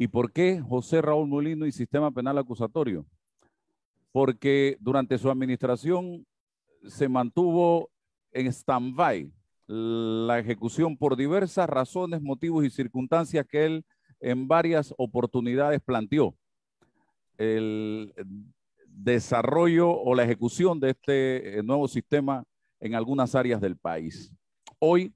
¿Y por qué José Raúl Mulino y sistema penal acusatorio? Porque durante su administración se mantuvo en stand-by la ejecución por diversas razones, motivos y circunstancias que él en varias oportunidades planteó. El desarrollo o la ejecución de este nuevo sistema en algunas áreas del país. Hoy,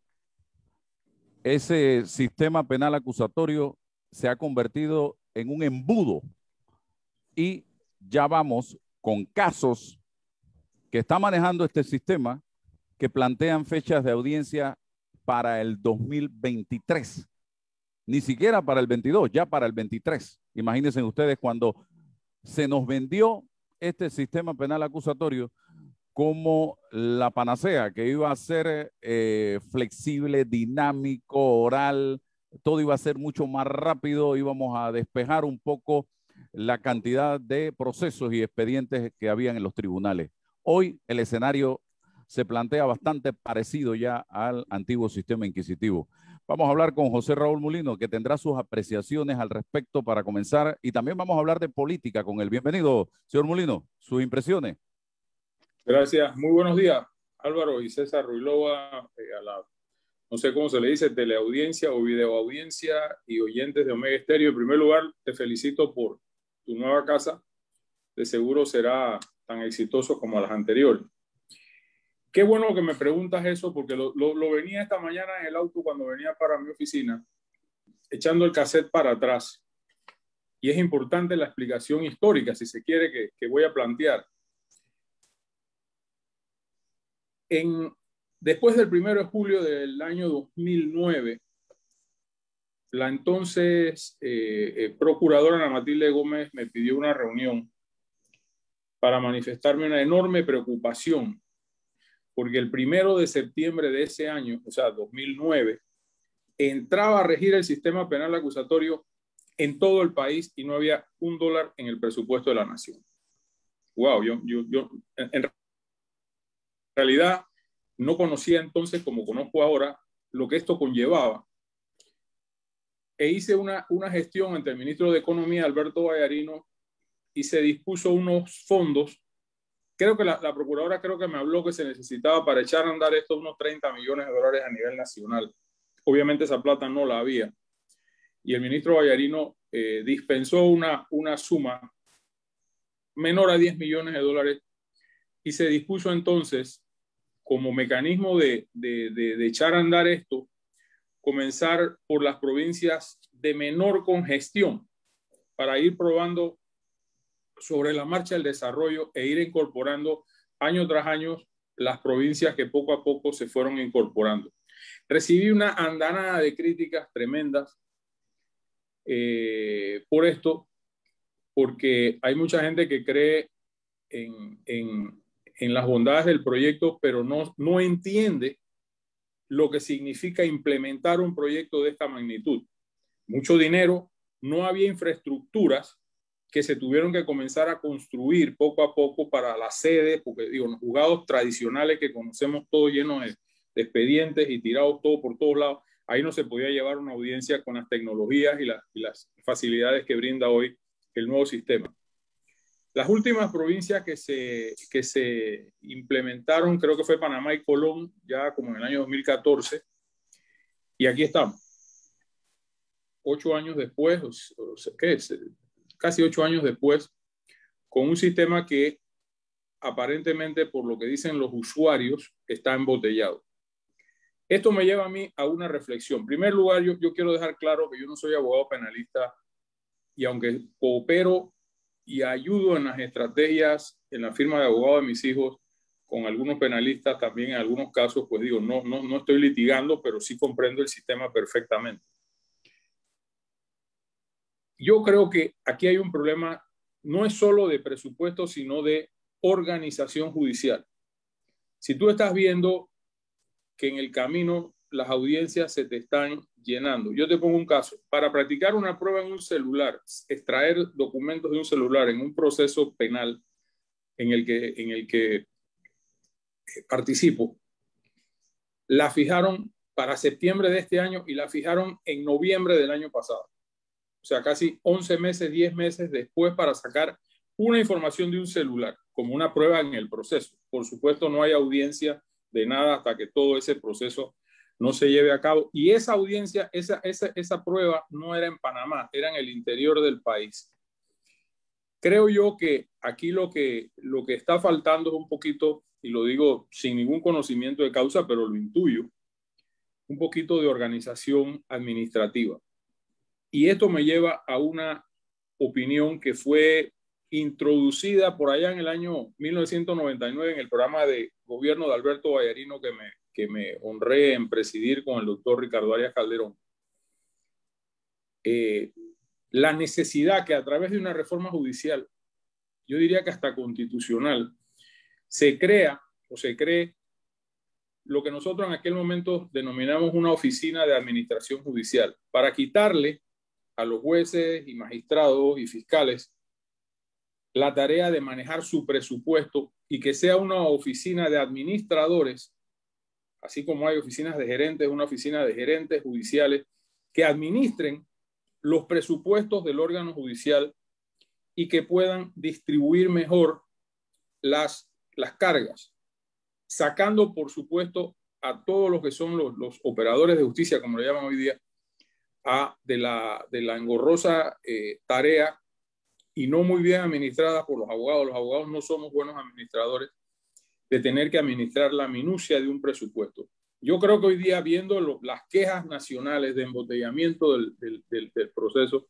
ese sistema penal acusatorio se ha convertido en un embudo y ya vamos con casos que está manejando este sistema que plantean fechas de audiencia para el 2023. Ni siquiera para el 22, ya para el 23. Imagínense ustedes cuando se nos vendió este sistema penal acusatorio como la panacea, que iba a ser flexible, dinámico, oral, todo iba a ser mucho más rápido, íbamos a despejar un poco la cantidad de procesos y expedientes que habían en los tribunales. Hoy el escenario se plantea bastante parecido ya al antiguo sistema inquisitivo. Vamos a hablar con José Raúl Mulino, que tendrá sus apreciaciones al respecto para comenzar, y también vamos a hablar de política con él. Bienvenido, señor Mulino, sus impresiones. Gracias. Muy buenos días, Álvaro y César Ruilova, no sé cómo se le dice, teleaudiencia o videoaudiencia y oyentes de Omega Estéreo. En primer lugar, te felicito por tu nueva casa. De seguro será tan exitoso como las anteriores. Qué bueno que me preguntas eso, porque lo venía esta mañana en el auto cuando venía para mi oficina, echando el cassette para atrás. Y es importante la explicación histórica, si se quiere, que voy a plantear. Después del 1 de julio del año 2009, la entonces procuradora Ana Matilde Gómez me pidió una reunión para manifestarme una enorme preocupación, porque el 1 de septiembre de ese año, o sea, 2009, entraba a regir el sistema penal acusatorio en todo el país y no había $1 en el presupuesto de la nación. Wow, yo en realidad no conocía entonces, como conozco ahora, lo que esto conllevaba. E hice una gestión ante el ministro de Economía, Alberto Vallarino, y se dispuso unos fondos. Creo que la procuradora creo que me habló que se necesitaba para echar a andar esto unos $30 millones a nivel nacional. Obviamente esa plata no la había. Y el ministro Vallarino dispensó una suma menor a $10 millones y se dispuso entonces, como mecanismo de echar a andar esto, comenzar por las provincias de menor congestión para ir probando sobre la marcha el desarrollo e ir incorporando año tras año las provincias que poco a poco se fueron incorporando. Recibí una andanada de críticas tremendas por esto, porque hay mucha gente que cree en las bondades del proyecto, pero no entiende lo que significa implementar un proyecto de esta magnitud. Mucho dinero, no había infraestructuras que se tuvieron que comenzar a construir poco a poco para las sedes, porque digo, los juzgados tradicionales que conocemos todos llenos de expedientes y tirados todo por todos lados, ahí no se podía llevar una audiencia con las tecnologías y las facilidades que brinda hoy el nuevo sistema. Las últimas provincias que se implementaron, creo que fue Panamá y Colón, ya como en el año 2014, y aquí estamos. 8 años después, ¿qué es? Casi 8 años después, con un sistema que aparentemente, por lo que dicen los usuarios, está embotellado. Esto me lleva a mí a una reflexión. En primer lugar, yo quiero dejar claro que yo no soy abogado penalista y aunque coopero y ayudo en las estrategias, en la firma de abogado de mis hijos, con algunos penalistas también en algunos casos, pues digo, no estoy litigando, pero sí comprendo el sistema perfectamente. Yo creo que aquí hay un problema, no es solo de presupuesto, sino de organización judicial. Si tú estás viendo que en el camino las audiencias se te están llenando. Yo te pongo un caso. Para practicar una prueba en un celular, extraer documentos de un celular en un proceso penal en el que participo, la fijaron para septiembre de este año y la fijaron en noviembre del año pasado. o sea, casi 11 meses, 10 meses después para sacar una información de un celular como una prueba en el proceso. Por supuesto, no hay audiencia de nada hasta que todo ese proceso no se lleve a cabo. Y esa audiencia, esa prueba no era en Panamá, era en el interior del país. Creo yo que aquí lo que está faltando es un poquito, y lo digo sin ningún conocimiento de causa, pero lo intuyo, un poquito de organización administrativa. Y esto me lleva a una opinión que fue introducida por allá en el año 1999 en el programa de gobierno de Alberto Vallarino que me honré en presidir con el doctor Ricardo Arias Calderón. La necesidad que a través de una reforma judicial, yo diría que hasta constitucional, se crea o se cree lo que nosotros en aquel momento denominamos una oficina de administración judicial, para quitarle a los jueces y magistrados y fiscales la tarea de manejar su presupuesto y que sea una oficina de administradores, así como hay oficinas de gerentes, una oficina de gerentes judiciales que administren los presupuestos del órgano judicial y que puedan distribuir mejor las cargas, sacando, por supuesto, a todos los que son los operadores de justicia, como lo llaman hoy día, de la engorrosa tarea y no muy bien administrada por los abogados. Los abogados no somos buenos administradores, de tener que administrar la minucia de un presupuesto. Yo creo que hoy día, viendo las quejas nacionales de embotellamiento del proceso,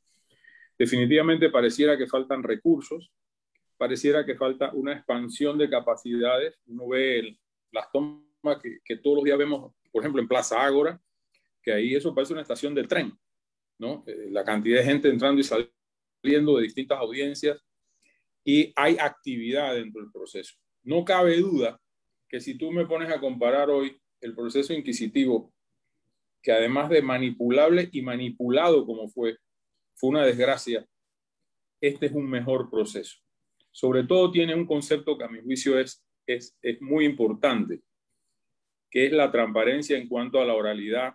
definitivamente pareciera que faltan recursos, pareciera que falta una expansión de capacidades. Uno ve las tomas que todos los días vemos, por ejemplo, en Plaza Ágora, que ahí eso parece una estación de tren, ¿no? La cantidad de gente entrando y saliendo de distintas audiencias, y hay actividad dentro del proceso. No cabe duda que si tú me pones a comparar hoy el proceso inquisitivo, que además de manipulable y manipulado como fue una desgracia, este es un mejor proceso. Sobre todo tiene un concepto que a mi juicio es muy importante, que es la transparencia en cuanto a la oralidad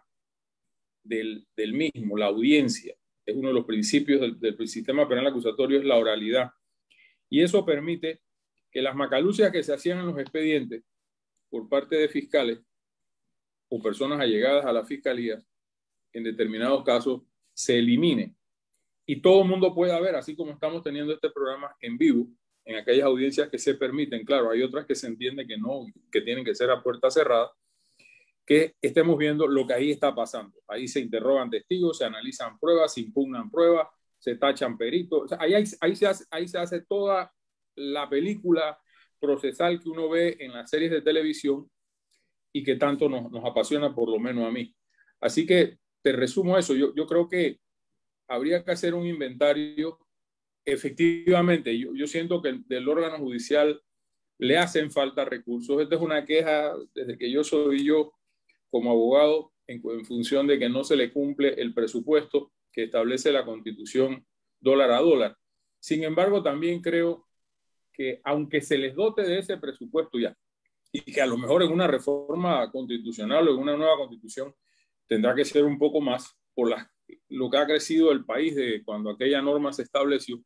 del mismo, la audiencia. Es uno de los principios del sistema penal acusatorio, es la oralidad. Y eso permite que las macalucias que se hacían en los expedientes por parte de fiscales o personas allegadas a la fiscalía, en determinados casos, se elimine. Y todo el mundo pueda ver, así como estamos teniendo este programa en vivo, en aquellas audiencias que se permiten. Claro, hay otras que se entiende que no, que tienen que ser a puerta cerrada, que estemos viendo lo que ahí está pasando. Ahí se interrogan testigos, se analizan pruebas, se impugnan pruebas, se tachan peritos. O sea, ahí se hace toda la película procesal que uno ve en las series de televisión y que tanto nos apasiona, por lo menos a mí. Así que te resumo eso. Yo creo que habría que hacer un inventario. Efectivamente, yo siento que del órgano judicial le hacen falta recursos. Esta es una queja desde que yo soy yo como abogado en función de que no se le cumple el presupuesto que establece la Constitución dólar a dólar. Sin embargo, también creo que aunque se les dote de ese presupuesto ya, y que a lo mejor en una reforma constitucional o en una nueva constitución tendrá que ser un poco más por lo que ha crecido el país de cuando aquella norma se estableció,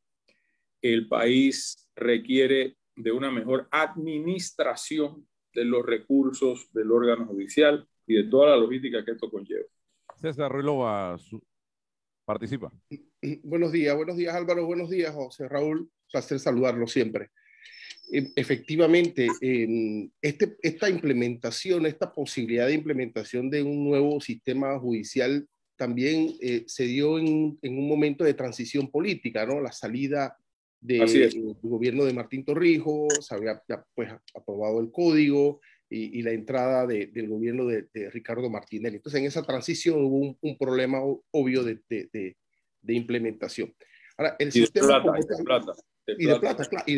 el país requiere de una mejor administración de los recursos del órgano judicial y de toda la logística que esto conlleva. César Ruilova participa. Buenos días Álvaro, buenos días José Raúl, placer saludarlo siempre. Efectivamente, esta implementación, esta posibilidad de implementación de un nuevo sistema judicial también se dio en un momento de transición política, ¿no? La salida del gobierno de Martín Torrijos, había pues aprobado el código y la entrada del gobierno de Ricardo Martinelli. Entonces, en esa transición hubo un problema obvio de implementación. Ahora, el sistema de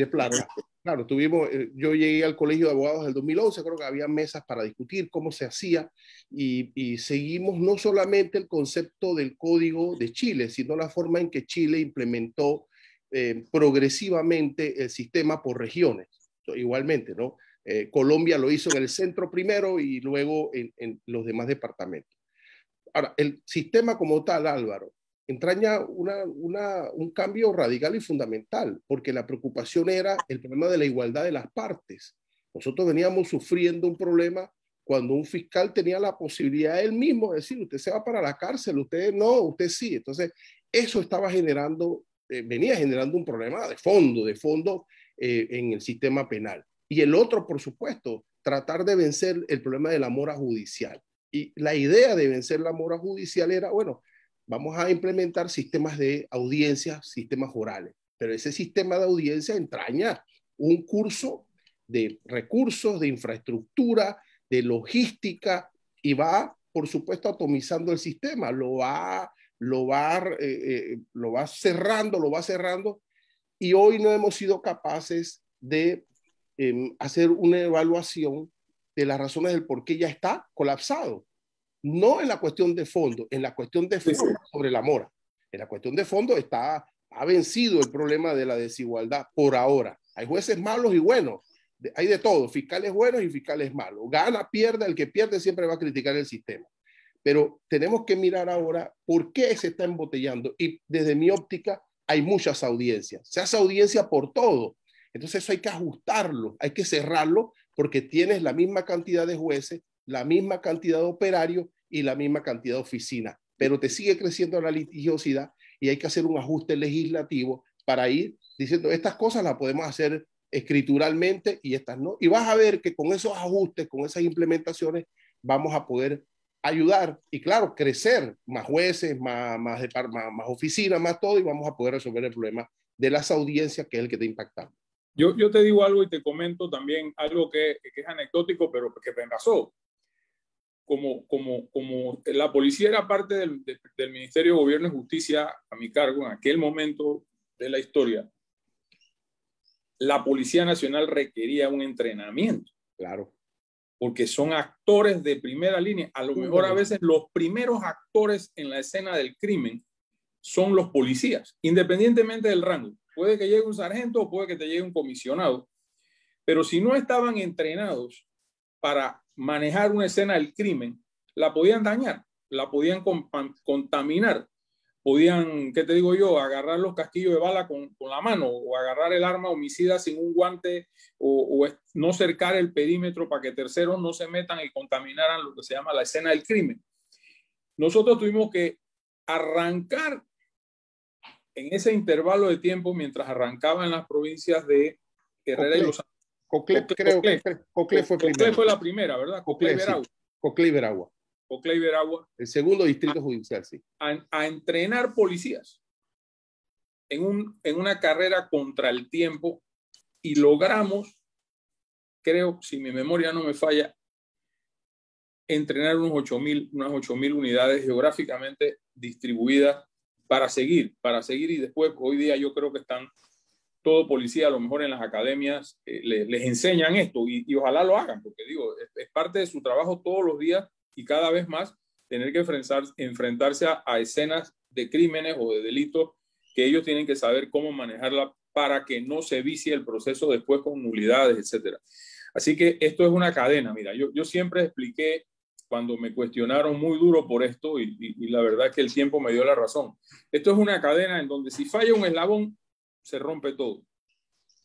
plata. Claro, yo llegué al Colegio de Abogados del 2011, creo que había mesas para discutir cómo se hacía y seguimos no solamente el concepto del Código de Chile, sino la forma en que Chile implementó progresivamente el sistema por regiones. Igualmente, ¿no? Colombia lo hizo en el centro primero y luego en los demás departamentos. Ahora, el sistema como tal, Álvaro, entraña un cambio radical y fundamental, porque la preocupación era el problema de la igualdad de las partes. Nosotros veníamos sufriendo un problema cuando un fiscal tenía la posibilidad él mismo de decir, usted se va para la cárcel, usted no, usted sí. Entonces, eso estaba generando, venía generando un problema de fondo en el sistema penal. Y el otro, por supuesto, tratar de vencer el problema de la mora judicial. Y la idea de vencer la mora judicial era, bueno, vamos a implementar sistemas de audiencias, sistemas orales. Pero ese sistema de audiencia entraña un curso de recursos, de infraestructura, de logística, y va, por supuesto, atomizando el sistema, lo va cerrando, y hoy no hemos sido capaces de hacer una evaluación de las razones del por qué ya está colapsado. No en la cuestión de fondo, en la cuestión de fondo sobre la mora. En la cuestión de fondo ha vencido el problema de la desigualdad por ahora. Hay jueces malos y buenos, hay de todo, fiscales buenos y fiscales malos. Gana, pierde, el que pierde siempre va a criticar el sistema. Pero tenemos que mirar ahora por qué se está embotellando. Y desde mi óptica hay muchas audiencias. Se hace audiencia por todo. Entonces eso hay que ajustarlo, hay que cerrarlo, porque tienes la misma cantidad de jueces, la misma cantidad de operarios y la misma cantidad de oficinas, pero te sigue creciendo la litigiosidad y hay que hacer un ajuste legislativo para ir diciendo estas cosas las podemos hacer escrituralmente y estas no. Y vas a ver que con esos ajustes, con esas implementaciones, vamos a poder ayudar y claro, crecer más jueces, más oficinas, más todo, y vamos a poder resolver el problema de las audiencias, que es el que te impacta. Yo te digo algo y te comento también algo que es anecdótico, pero que me pasó. Como la policía era parte del Ministerio de Gobierno y Justicia a mi cargo en aquel momento de la historia, la Policía Nacional requería un entrenamiento. Claro. Porque son actores de primera línea. A lo mejor a veces los primeros actores en la escena del crimen son los policías, independientemente del rango. Puede que llegue un sargento o puede que te llegue un comisionado, pero si no estaban entrenados para manejar una escena del crimen, la podían dañar, la podían contaminar, podían, ¿qué te digo yo?, agarrar los casquillos de bala con la mano o agarrar el arma homicida sin un guante o no cercar el perímetro para que terceros no se metan y contaminaran lo que se llama la escena del crimen. Nosotros tuvimos que arrancar en ese intervalo de tiempo, mientras arrancaba en las provincias de Herrera y Los Ángeles. Coclé fue la primera, ¿verdad? Coclé y Veragua. El segundo distrito judicial, sí. A entrenar policías en una carrera contra el tiempo, y logramos, creo, si mi memoria no me falla, entrenar unas 8,000 unidades geográficamente distribuidas para seguir, y después hoy día yo creo que están todo policía, a lo mejor en las academias les enseñan esto y ojalá lo hagan, porque digo, es parte de su trabajo todos los días y cada vez más tener que enfrentarse a escenas de crímenes o de delitos que ellos tienen que saber cómo manejarla para que no se vicie el proceso después con nulidades, etcétera. Así que esto es una cadena. Mira, yo siempre expliqué cuando me cuestionaron muy duro por esto y la verdad es que el tiempo me dio la razón. Esto es una cadena en donde si falla un eslabón, se rompe todo.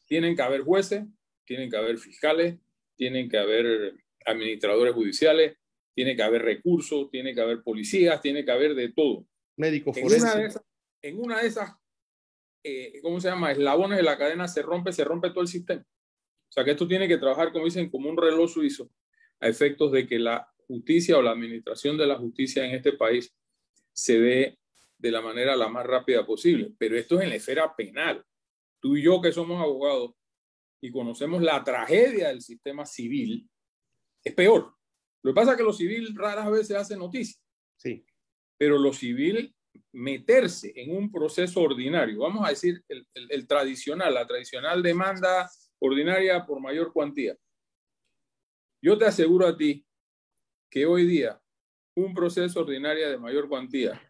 Tienen que haber jueces, tienen que haber fiscales, tienen que haber administradores judiciales, tiene que haber recursos, tiene que haber policías, tiene que haber de todo. Médicos forenses. En una de esas ¿cómo se llama? Eslabones de la cadena se rompe todo el sistema. O sea que esto tiene que trabajar, como dicen, como un reloj suizo, a efectos de que la justicia o la administración de la justicia en este país se dé de la manera la más rápida posible. Pero esto es en la esfera penal. Tú y yo, que somos abogados y conocemos la tragedia del sistema civil, es peor. Lo que pasa es que lo civil raras veces hace noticia. Sí. Pero lo civil, meterse en un proceso ordinario, vamos a decir el tradicional, la tradicional demanda ordinaria por mayor cuantía. Yo te aseguro a ti que hoy día un proceso ordinario de mayor cuantía,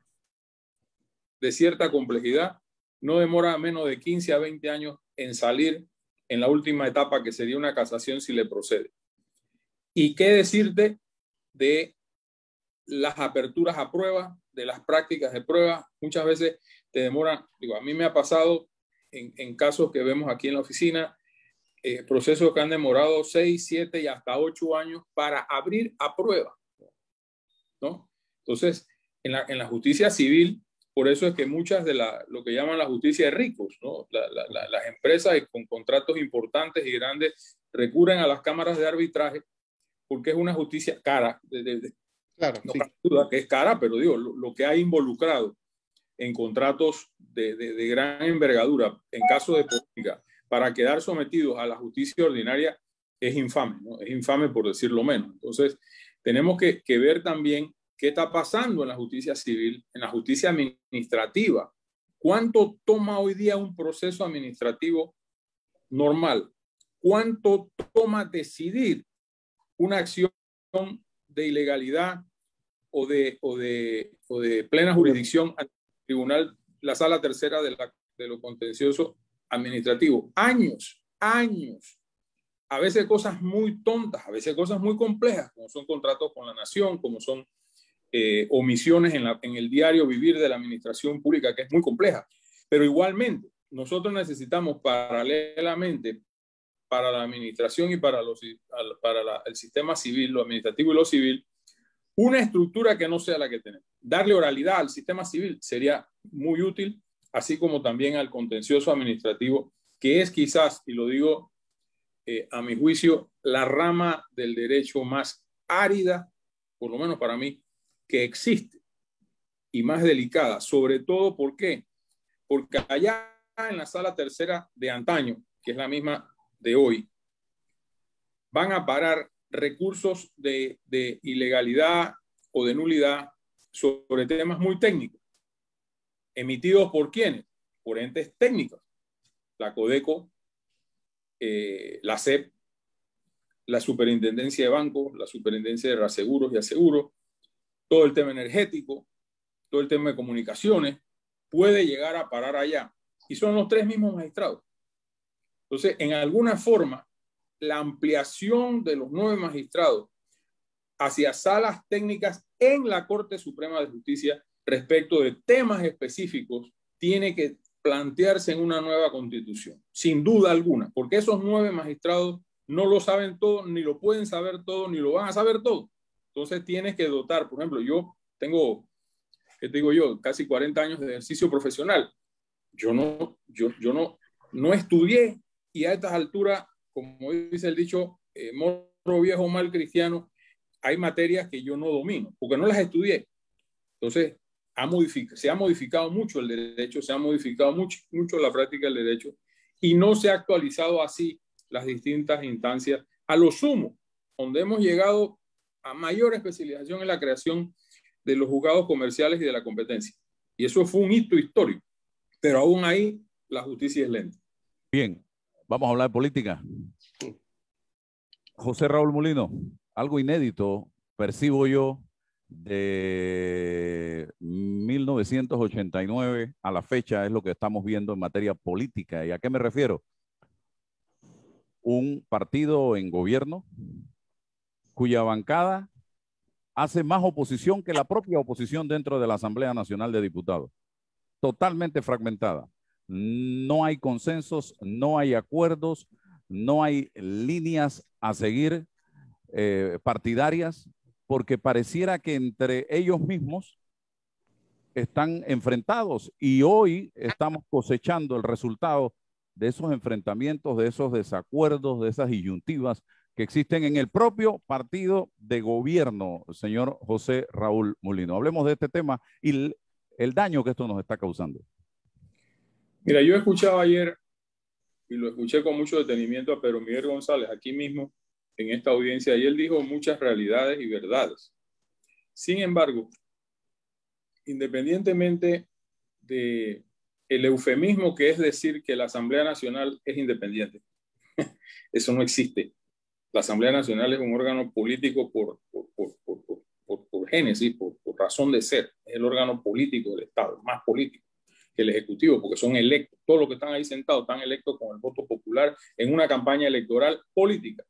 de cierta complejidad, no demora menos de 15 a 20 años en salir en la última etapa, que sería una casación si le procede. ¿Y qué decirte de las aperturas a prueba de las prácticas de prueba muchas veces te demoran. Digo, a mí me ha pasado en casos que vemos aquí en la oficina, procesos que han demorado 6, 7 y hasta 8 años para abrir a prueba, ¿no? Entonces, en la justicia civil, por eso es que muchas de lo que llaman la justicia de ricos, ¿no? Las empresas con contratos importantes y grandes recurren a las cámaras de arbitraje porque es una justicia cara. Claro, no sí. cabe duda que es cara, pero digo, lo que ha involucrado en contratos de gran envergadura, en caso de política, para quedar sometidos a la justicia ordinaria, es infame, ¿no? Es infame por decirlo menos. Entonces, tenemos que ver también qué está pasando en la justicia civil, en la justicia administrativa. ¿Cuánto toma hoy día un proceso administrativo normal? ¿Cuánto toma decidir una acción de ilegalidad o de plena jurisdicción al tribunal, la sala tercera de lo contencioso administrativo? Años. A veces cosas muy tontas, a veces cosas muy complejas, como son contratos con la nación, como son omisiones en el diario vivir de la administración pública, que es muy compleja. Pero igualmente, nosotros necesitamos paralelamente para la administración y para el sistema civil, lo administrativo y lo civil, una estructura que no sea la que tenemos. Darle oralidad al sistema civil sería muy útil, así como también al contencioso administrativo, que es quizás, y lo digo a mi juicio, la rama del derecho más árida, por lo menos para mí, que existe y más delicada. Sobre todo, ¿por qué? Porque allá en la sala tercera de antaño, que es la misma de hoy, van a parar recursos de ilegalidad o de nulidad sobre temas muy técnicos, emitidos por ¿quiénes? Por entes técnicos, la Codeco, la SEP, la Superintendencia de Bancos, la Superintendencia de Reaseguros y Aseguros, todo el tema energético, todo el tema de comunicaciones, puede llegar a parar allá. Y son los 3 mismos magistrados. Entonces, en alguna forma, la ampliación de los 9 magistrados hacia salas técnicas en la Corte Suprema de Justicia respecto de temas específicos tiene que plantearse en una nueva constitución, sin duda alguna, porque esos 9 magistrados no lo saben todo, ni lo pueden saber todo, ni lo van a saber todo. Entonces tienes que dotar, por ejemplo, yo tengo, ¿qué te digo yo? Casi 40 años de ejercicio profesional. Yo no estudié, y a estas alturas, como dice el dicho, morro viejo mal cristiano, hay materias que yo no domino, porque no las estudié. Entonces, se ha modificado mucho el derecho, se ha modificado mucho la práctica del derecho, y no se ha actualizado así las distintas instancias. A lo sumo, donde hemos llegado a mayor especialización en la creación de los juzgados comerciales y de la competencia. Y eso fue un hito histórico. Pero aún ahí la justicia es lenta. Bien, vamos a hablar de política. José Raúl Mulino, algo inédito percibo yo de 1989 a la fecha es lo que estamos viendo en materia política. ¿Y a qué me refiero? Un partido en gobierno cuya bancada hace más oposición que la propia oposición dentro de la Asamblea Nacional de Diputados. Totalmente fragmentada. No hay consensos, no hay acuerdos, no hay líneas a seguir partidarias, porque pareciera que entre ellos mismos están enfrentados y hoy estamos cosechando el resultado de esos enfrentamientos, de esos desacuerdos, de esas disyuntivas que existen en el propio partido de gobierno, señor José Raúl Mulino. Hablemos de este tema y el daño que esto nos está causando. Mira, yo escuchaba ayer, y lo escuché con mucho detenimiento, a Pedro Miguel González, aquí mismo, en esta audiencia, y él dijo muchas realidades y verdades. Sin embargo, independientemente del eufemismo que es decir que la Asamblea Nacional es independiente, eso no existe. La Asamblea Nacional es un órgano político por génesis, por razón de ser. Es el órgano político del Estado, más político que el Ejecutivo, porque son electos. Todos los que están ahí sentados están electos con el voto popular en una campaña electoral política.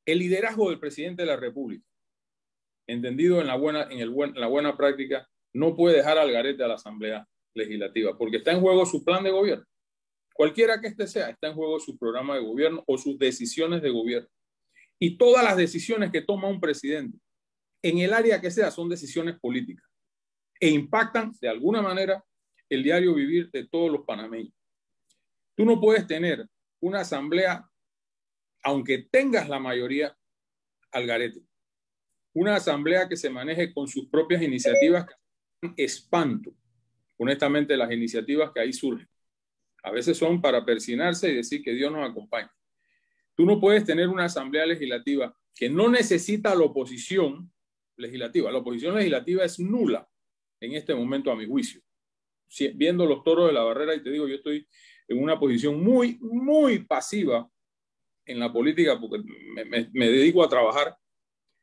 El liderazgo del presidente de la República entendido en la buena práctica, no puede dejar al garete a la Asamblea Legislativa, porque está en juego su plan de gobierno. Cualquiera que este sea, está en juego su programa de gobierno o sus decisiones de gobierno. Y todas las decisiones que toma un presidente, en el área que sea, son decisiones políticas e impactan de alguna manera el diario vivir de todos los panameños. Tú no puedes tener una asamblea, aunque tengas la mayoría, al garete. Una asamblea que se maneje con sus propias iniciativas, espanto, honestamente, las iniciativas que ahí surgen. A veces son para persinarse y decir que Dios nos acompañe. Tú no puedes tener una asamblea legislativa que no necesita la oposición legislativa. La oposición legislativa es nula en este momento, a mi juicio. Viendo los toros de la barrera, y te digo, yo estoy en una posición muy, muy pasiva en la política porque me dedico a trabajar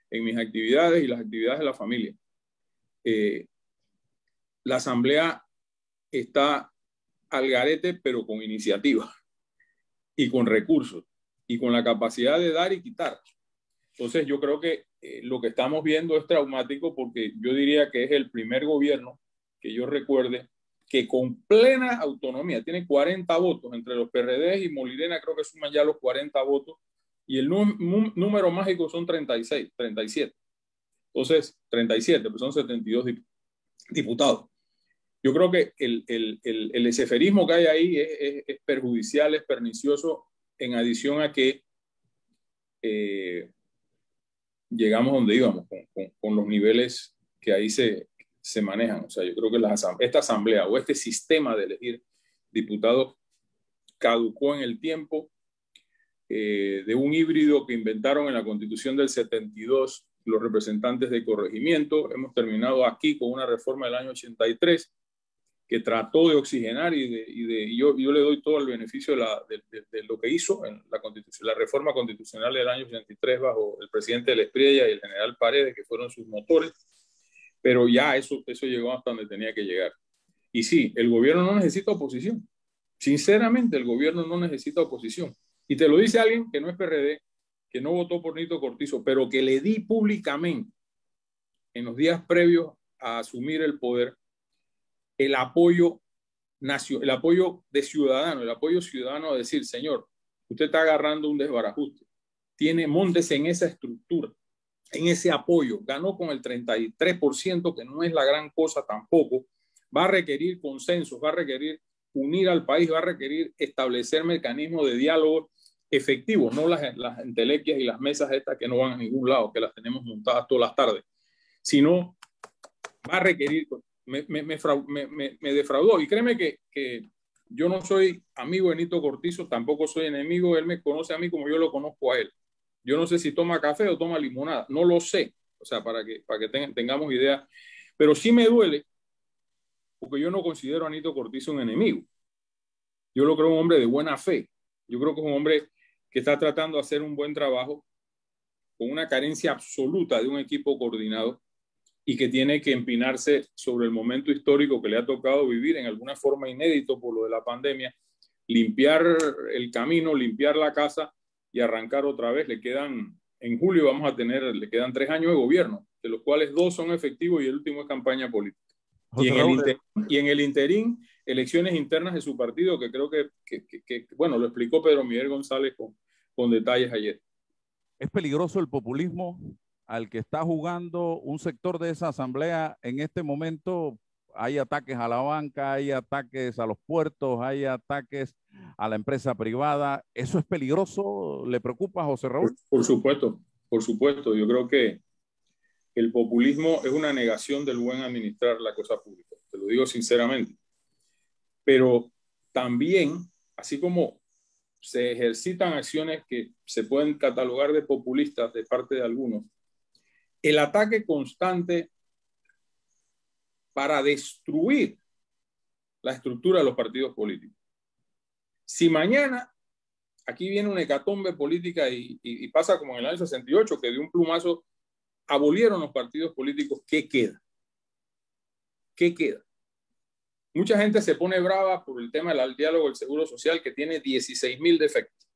en mis actividades y las actividades de la familia. La asamblea está al garete, pero con iniciativa y con recursos y con la capacidad de dar y quitar. Entonces yo creo que lo que estamos viendo es traumático, porque yo diría que es el primer gobierno que yo recuerde que con plena autonomía tiene 40 votos entre los PRD y Molirena, creo que suman ya los 40 votos, y el número mágico son 36, 37. Entonces, 37, pues son 72 diputados. Yo creo que el leseferismo que hay ahí es perjudicial, es pernicioso, en adición a que llegamos donde íbamos con los niveles que ahí se manejan. O sea, yo creo que esta asamblea o este sistema de elegir diputados caducó en el tiempo, de un híbrido que inventaron en la Constitución del 72 los representantes de corregimiento. Hemos terminado aquí con una reforma del año 83 que trató de oxigenar y yo le doy todo el beneficio de lo que hizo en la reforma constitucional del año 83 bajo el presidente del Espriella y el general Paredes, que fueron sus motores, pero ya eso llegó hasta donde tenía que llegar. Y sí, el gobierno no necesita oposición. Sinceramente, el gobierno no necesita oposición. Y te lo dice alguien que no es PRD, que no votó por Nito Cortizo, pero que le di públicamente en los días previos a asumir el poder el apoyo de ciudadano, el apoyo ciudadano a decir, señor, usted está agarrando un desbarajuste, móntese en esa estructura, en ese apoyo, ganó con el 33%, que no es la gran cosa tampoco, va a requerir consensos, va a requerir unir al país, va a requerir establecer mecanismos de diálogo efectivos, no las entelequias y las mesas estas que no van a ningún lado, que las tenemos montadas todas las tardes, sino va a requerir... Me defraudó. Y créeme que yo no soy amigo de Nito Cortizo, tampoco soy enemigo. Él me conoce a mí como yo lo conozco a él. Yo no sé si toma café o toma limonada, no lo sé. O sea, para que tengamos idea. Pero sí me duele, porque yo no considero a Nito Cortizo un enemigo. Yo lo creo un hombre de buena fe. Yo creo que es un hombre que está tratando de hacer un buen trabajo, con una carencia absoluta de un equipo coordinado, y que tiene que empinarse sobre el momento histórico que le ha tocado vivir en alguna forma inédito por lo de la pandemia, limpiar el camino, limpiar la casa y arrancar otra vez. En julio le quedan 3 años de gobierno, de los cuales 2 son efectivos y el último es campaña política. Y en el interín, elecciones internas de su partido, que creo que bueno, lo explicó Pedro Miguel González con detalles ayer. ¿Es peligroso el populismo al que está jugando un sector de esa asamblea en este momento? Hay ataques a la banca, hay ataques a los puertos, hay ataques a la empresa privada. ¿Eso es peligroso? ¿Le preocupa, José Raúl? Por supuesto, por supuesto. Yo creo que el populismo es una negación del buen administrar la cosa pública. Te lo digo sinceramente. Pero también, así como se ejercitan acciones que se pueden catalogar de populistas de parte de algunos, el ataque constante para destruir la estructura de los partidos políticos. Si mañana aquí viene una hecatombe política y pasa como en el año 68, que de un plumazo abolieron los partidos políticos, ¿qué queda? ¿Qué queda? Mucha gente se pone brava por el tema del diálogo del Seguro Social, que tiene 16,000 defectos.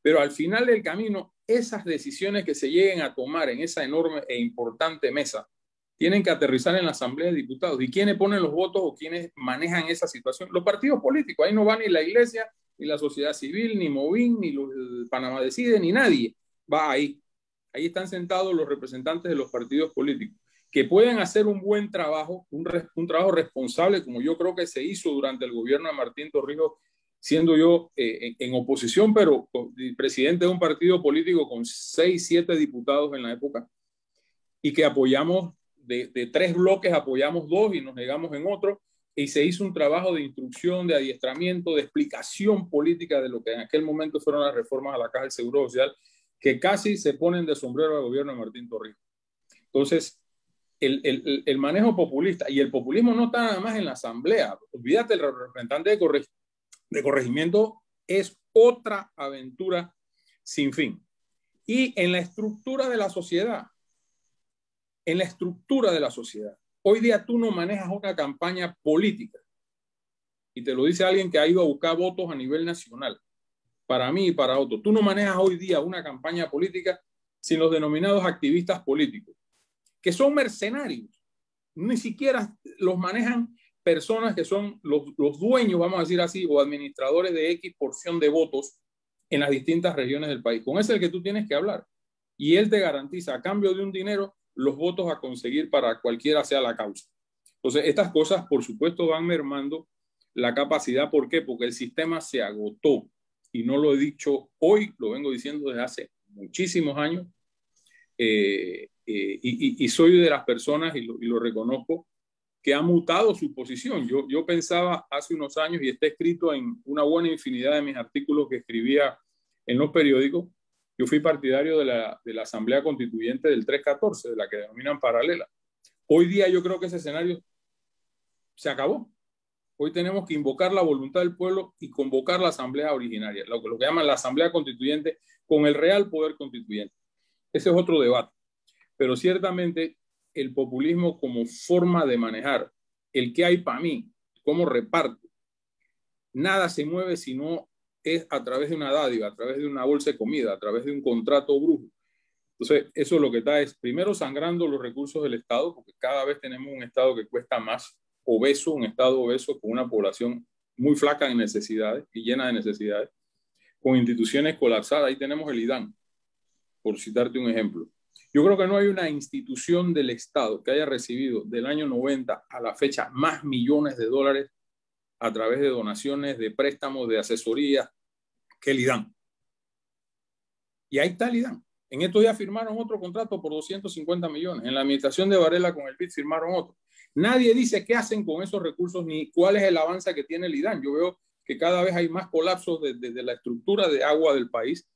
Pero al final del camino, esas decisiones que se lleguen a tomar en esa enorme e importante mesa tienen que aterrizar en la Asamblea de Diputados. ¿Y quiénes ponen los votos o quiénes manejan esa situación? Los partidos políticos. Ahí no va ni la Iglesia, ni la sociedad civil, ni Movín, ni los Panamá Decide, ni nadie va ahí. Ahí están sentados los representantes de los partidos políticos, que pueden hacer un buen trabajo, un trabajo responsable, como yo creo que se hizo durante el gobierno de Martín Torrijos, siendo yo en oposición, pero presidente de un partido político con 6, 7 diputados en la época, y que apoyamos de 3 bloques, apoyamos 2 y nos negamos en otro, y se hizo un trabajo de instrucción, de adiestramiento, de explicación política de lo que en aquel momento fueron las reformas a la Caja del Seguro Social, que casi se ponen de sombrero al gobierno de Martín Torrijos. Entonces, el manejo populista, y el populismo no está nada más en la Asamblea, olvídate, el representante de corregimiento es otra aventura sin fin. Y en la estructura de la sociedad, hoy día tú no manejas una campaña política, y te lo dice alguien que ha ido a buscar votos a nivel nacional, para mí y para otros. Tú no manejas hoy día una campaña política sin los denominados activistas políticos, que son mercenarios. Ni siquiera los manejan personas que son los dueños, vamos a decir así, o administradores de X porción de votos en las distintas regiones del país. Con ese es el que tú tienes que hablar. Y él te garantiza, a cambio de un dinero, los votos a conseguir para cualquiera sea la causa. Entonces, estas cosas, por supuesto, van mermando la capacidad. ¿Por qué? Porque el sistema se agotó. Y no lo he dicho hoy, lo vengo diciendo desde hace muchísimos años. Y soy de las personas, y lo reconozco, que ha mutado su posición. Yo pensaba hace unos años, y está escrito en una buena infinidad de mis artículos que escribía en los periódicos, yo fui partidario de la Asamblea Constituyente del 314, de la que denominan paralela. Hoy día yo creo que ese escenario se acabó. Hoy tenemos que invocar la voluntad del pueblo y convocar la Asamblea originaria, lo que llaman la Asamblea Constituyente, con el real poder constituyente. Ese es otro debate. Pero ciertamente el populismo como forma de manejar el que hay para mí, cómo reparto, nada se mueve si no es a través de una dádiva, a través de una bolsa de comida, a través de un contrato brujo. Entonces, eso lo que está es, primero, sangrando los recursos del Estado, porque cada vez tenemos un Estado que cuesta más, obeso, un Estado obeso con una población muy flaca en necesidades y llena de necesidades, con instituciones colapsadas. Ahí tenemos el IDAN, por citarte un ejemplo. Yo creo que no hay una institución del Estado que haya recibido del año 90 a la fecha más millones de dólares a través de donaciones, de préstamos, de asesoría, que el IDAN. Y ahí está el IDAN. En estos días firmaron otro contrato por 250 millones. En la administración de Varela con el BID firmaron otro. Nadie dice qué hacen con esos recursos ni cuál es el avance que tiene el IDAN. Yo veo que cada vez hay más colapsos de la estructura de agua del país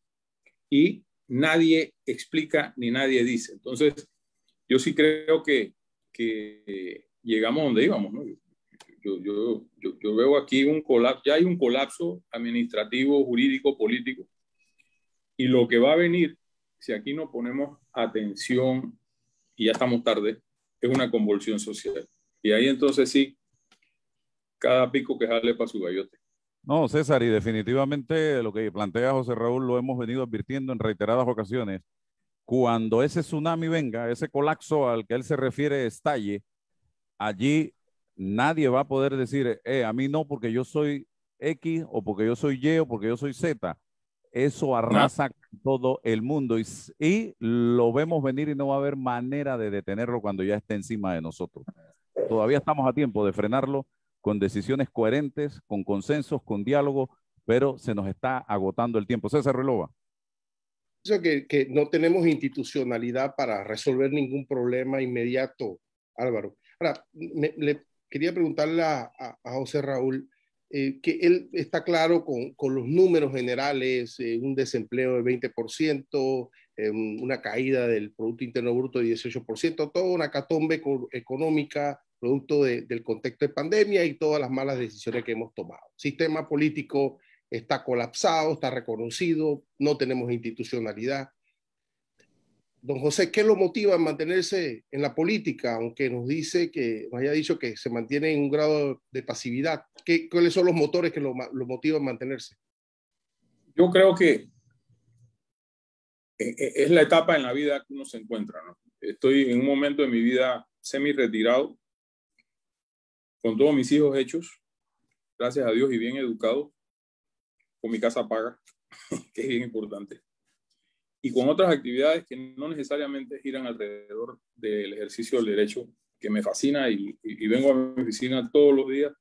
y nadie explica ni nadie dice. Entonces, yo sí creo que llegamos donde íbamos, ¿no? Yo veo aquí un colapso, ya hay un colapso administrativo, jurídico, político, y lo que va a venir, si aquí no ponemos atención, y ya estamos tarde, es una convulsión social. Y ahí entonces sí, cada pico que jale para su gallote. No, César, y definitivamente lo que plantea José Raúl lo hemos venido advirtiendo en reiteradas ocasiones. Cuando ese tsunami venga, ese colapso al que él se refiere estalle, allí nadie va a poder decir, a mí no porque yo soy X o porque yo soy Y o porque yo soy Z. Eso arrasa todo el mundo y lo vemos venir y no va a haber manera de detenerlo cuando ya esté encima de nosotros. Todavía estamos a tiempo de frenarlo con decisiones coherentes, con consensos, con diálogo, pero se nos está agotando el tiempo. César Ruelova. Que no tenemos institucionalidad para resolver ningún problema inmediato, Álvaro. Ahora, le quería preguntarle a José Raúl, que él está claro con los números generales, un desempleo de 20%, una caída del Producto Interno Bruto de 18%, toda una catombe económica producto del contexto de pandemia y todas las malas decisiones que hemos tomado. Sistema político está colapsado, está reconocido, no tenemos institucionalidad. Don José, ¿qué lo motiva a mantenerse en la política, aunque nos haya dicho que se mantiene en un grado de pasividad? ¿Cuáles son los motores que lo motivan a mantenerse? Yo creo que es la etapa en la vida que uno se encuentra, ¿no? Estoy en un momento de mi vida semi-retirado, con todos mis hijos hechos, gracias a Dios, y bien educados, con mi casa paga, que es bien importante, y con otras actividades que no necesariamente giran alrededor del ejercicio del derecho, que me fascina, y vengo a mi oficina todos los días,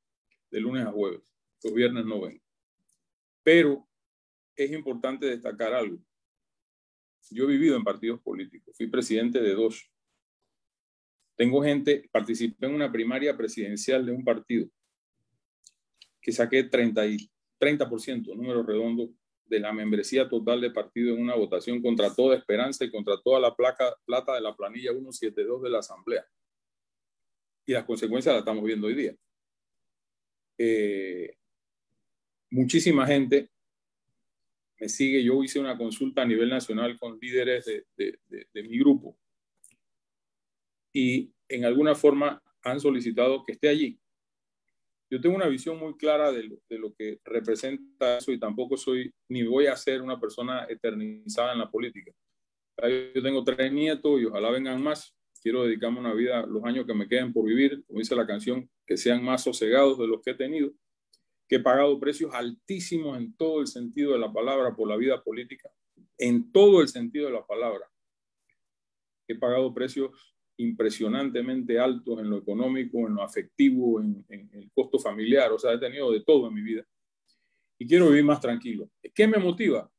de lunes a jueves. Los viernes no vengo. Pero es importante destacar algo. Yo he vivido en partidos políticos, fui presidente de 2. Tengo gente, participé en una primaria presidencial de un partido que saqué 30%, número redondo, de la membresía total de partido en una votación contra toda esperanza y contra toda la plata de la planilla 172 de la Asamblea. Y las consecuencias las estamos viendo hoy día. Muchísima gente me sigue. Yo hice una consulta a nivel nacional con líderes de mi grupo y en alguna forma han solicitado que esté allí. Yo tengo una visión muy clara de lo que representa eso y tampoco soy ni voy a ser una persona eternizada en la política. Yo tengo 3 nietos y ojalá vengan más. Quiero dedicarme una vida, los años que me queden por vivir, como dice la canción, que sean más sosegados de los que he tenido, que he pagado precios altísimos en todo el sentido de la palabra por la vida política, en todo el sentido de la palabra. He pagado precios impresionantemente altos en lo económico, en lo afectivo, en el costo familiar, o sea, he tenido de todo en mi vida. Y quiero vivir más tranquilo. ¿Qué me motiva?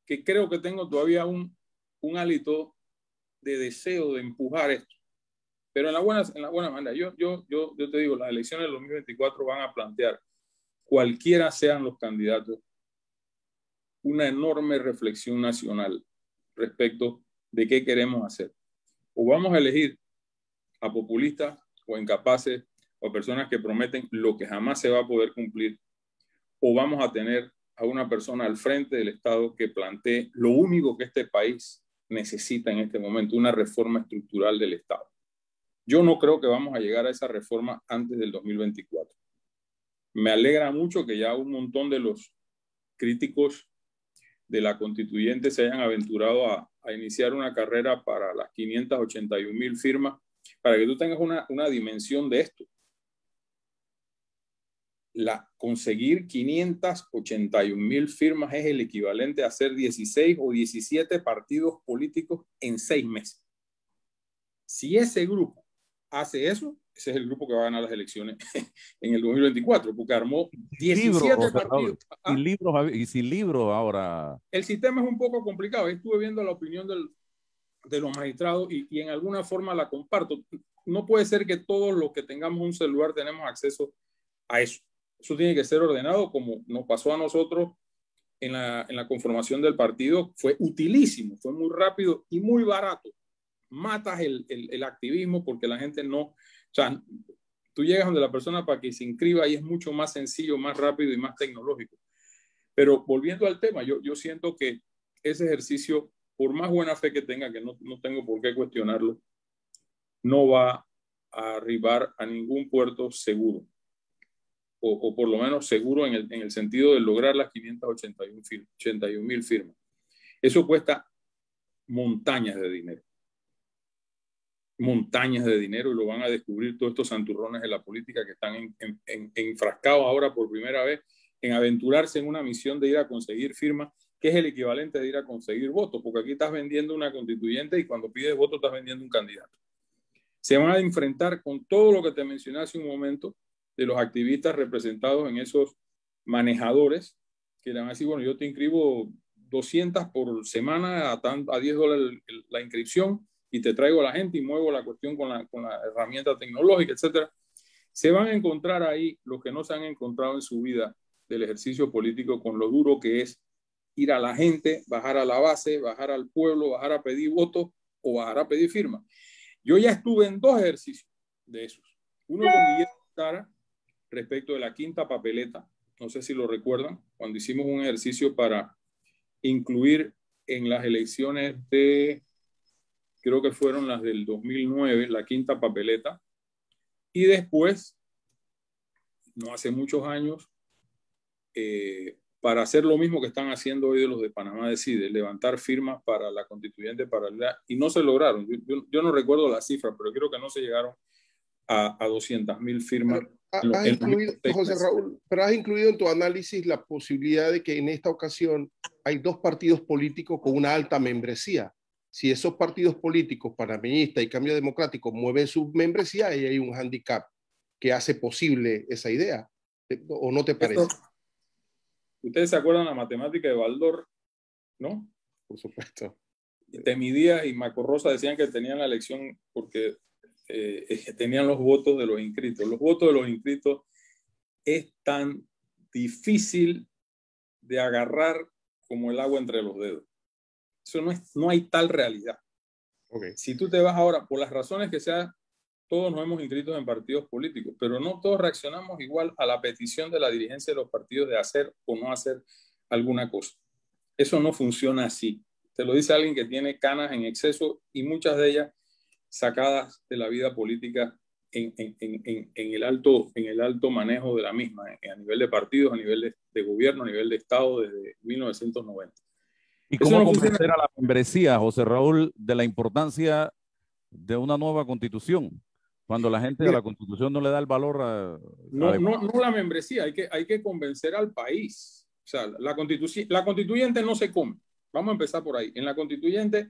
Que creo que tengo todavía un hálito de deseo de empujar esto. Pero en la buena manera. Yo te digo, las elecciones del 2024 van a plantear, cualquiera sean los candidatos, una enorme reflexión nacional respecto de qué queremos hacer. O vamos a elegir a populistas o incapaces o personas que prometen lo que jamás se va a poder cumplir, o vamos a tener a una persona al frente del Estado que plantee lo único que este país necesita en este momento, una reforma estructural del Estado. Yo no creo que vamos a llegar a esa reforma antes del 2024. Me alegra mucho que ya un montón de los críticos de la constituyente se hayan aventurado a iniciar una carrera para las 581,000 firmas, para que tú tengas una dimensión de esto. Conseguir 581,000 firmas es el equivalente a hacer 16 o 17 partidos políticos en 6 meses. Si ese grupo hace eso, ese es el grupo que va a ganar las elecciones en el 2024, porque armó 17 partidos. Sin libros y sin libros ahora. El sistema es un poco complicado. Estuve viendo la opinión de los magistrados y en alguna forma la comparto. No puede ser que todos los que tengamos un celular tenemos acceso a eso. Eso tiene que ser ordenado, como nos pasó a nosotros en la conformación del partido. Fue utilísimo, fue muy rápido y muy barato. Matas el activismo porque la gente no... O sea, tú llegas donde la persona para que se inscriba y es mucho más sencillo, más rápido y más tecnológico. Pero volviendo al tema, yo siento que ese ejercicio, por más buena fe que tenga, que no tengo por qué cuestionarlo, no va a arribar a ningún puerto seguro. O por lo menos seguro en el sentido de lograr las 581,000 firmas. Eso cuesta montañas de dinero. Montañas de dinero, y lo van a descubrir todos estos santurrones de la política que están enfrascados ahora por primera vez en aventurarse en una misión de ir a conseguir firmas, que es el equivalente de ir a conseguir votos, porque aquí estás vendiendo una constituyente y cuando pides votos estás vendiendo un candidato. Se van a enfrentar con todo lo que te mencioné hace un momento, de los activistas representados en esos manejadores que le van a decir, bueno, yo te inscribo 200 por semana a $10 la inscripción y te traigo a la gente y muevo la cuestión con la herramienta tecnológica, etcétera. Se van a encontrar ahí los que no se han encontrado en su vida del ejercicio político con lo duro que es ir a la gente, bajar a la base, bajar al pueblo, bajar a pedir votos o bajar a pedir firmas. Yo ya estuve en 2 ejercicios de esos. Uno con Guillermo Tara, respecto de la quinta papeleta, no sé si lo recuerdan, cuando hicimos un ejercicio para incluir en las elecciones creo que fueron las del 2009, la quinta papeleta, y después, no hace muchos años, para hacer lo mismo que están haciendo hoy los de Panamá Decide, levantar firmas para la constituyente paralela, y no se lograron. Yo no recuerdo la cifra, pero creo que no se llegaron a 200.000 firmas. Has incluido, José Raúl, pero has incluido en tu análisis la posibilidad de que en esta ocasión hay dos partidos políticos con una alta membresía. Si esos partidos políticos, panameñista y Cambio Democrático, mueven su membresía, ahí hay un hándicap que hace posible esa idea. ¿O no te parece? Ustedes se acuerdan la matemática de Baldor, ¿no? Por supuesto. Temidía y Macorrosa decían que tenían la elección porque tenían los votos de los inscritos. Los votos de los inscritos es tan difícil de agarrar como el agua entre los dedos. Eso no hay tal realidad. Okay. Si tú te vas ahora, por las razones que sea, todos nos hemos inscrito en partidos políticos, pero no todos reaccionamos igual a la petición de la dirigencia de los partidos de hacer o no hacer alguna cosa. Eso no funciona así. Te lo dice alguien que tiene canas en exceso y muchas de ellas sacadas de la vida política en el alto manejo de la misma, a nivel de partidos, a nivel de gobierno, a nivel de Estado desde 1990. ¿Y cómo convencer a la membresía, José Raúl, de la importancia de una nueva constitución? Cuando la gente de la constitución no le da el valor a... No la membresía, hay que convencer al país. O sea, la constituyente no se come. Vamos a empezar por ahí. En la constituyente,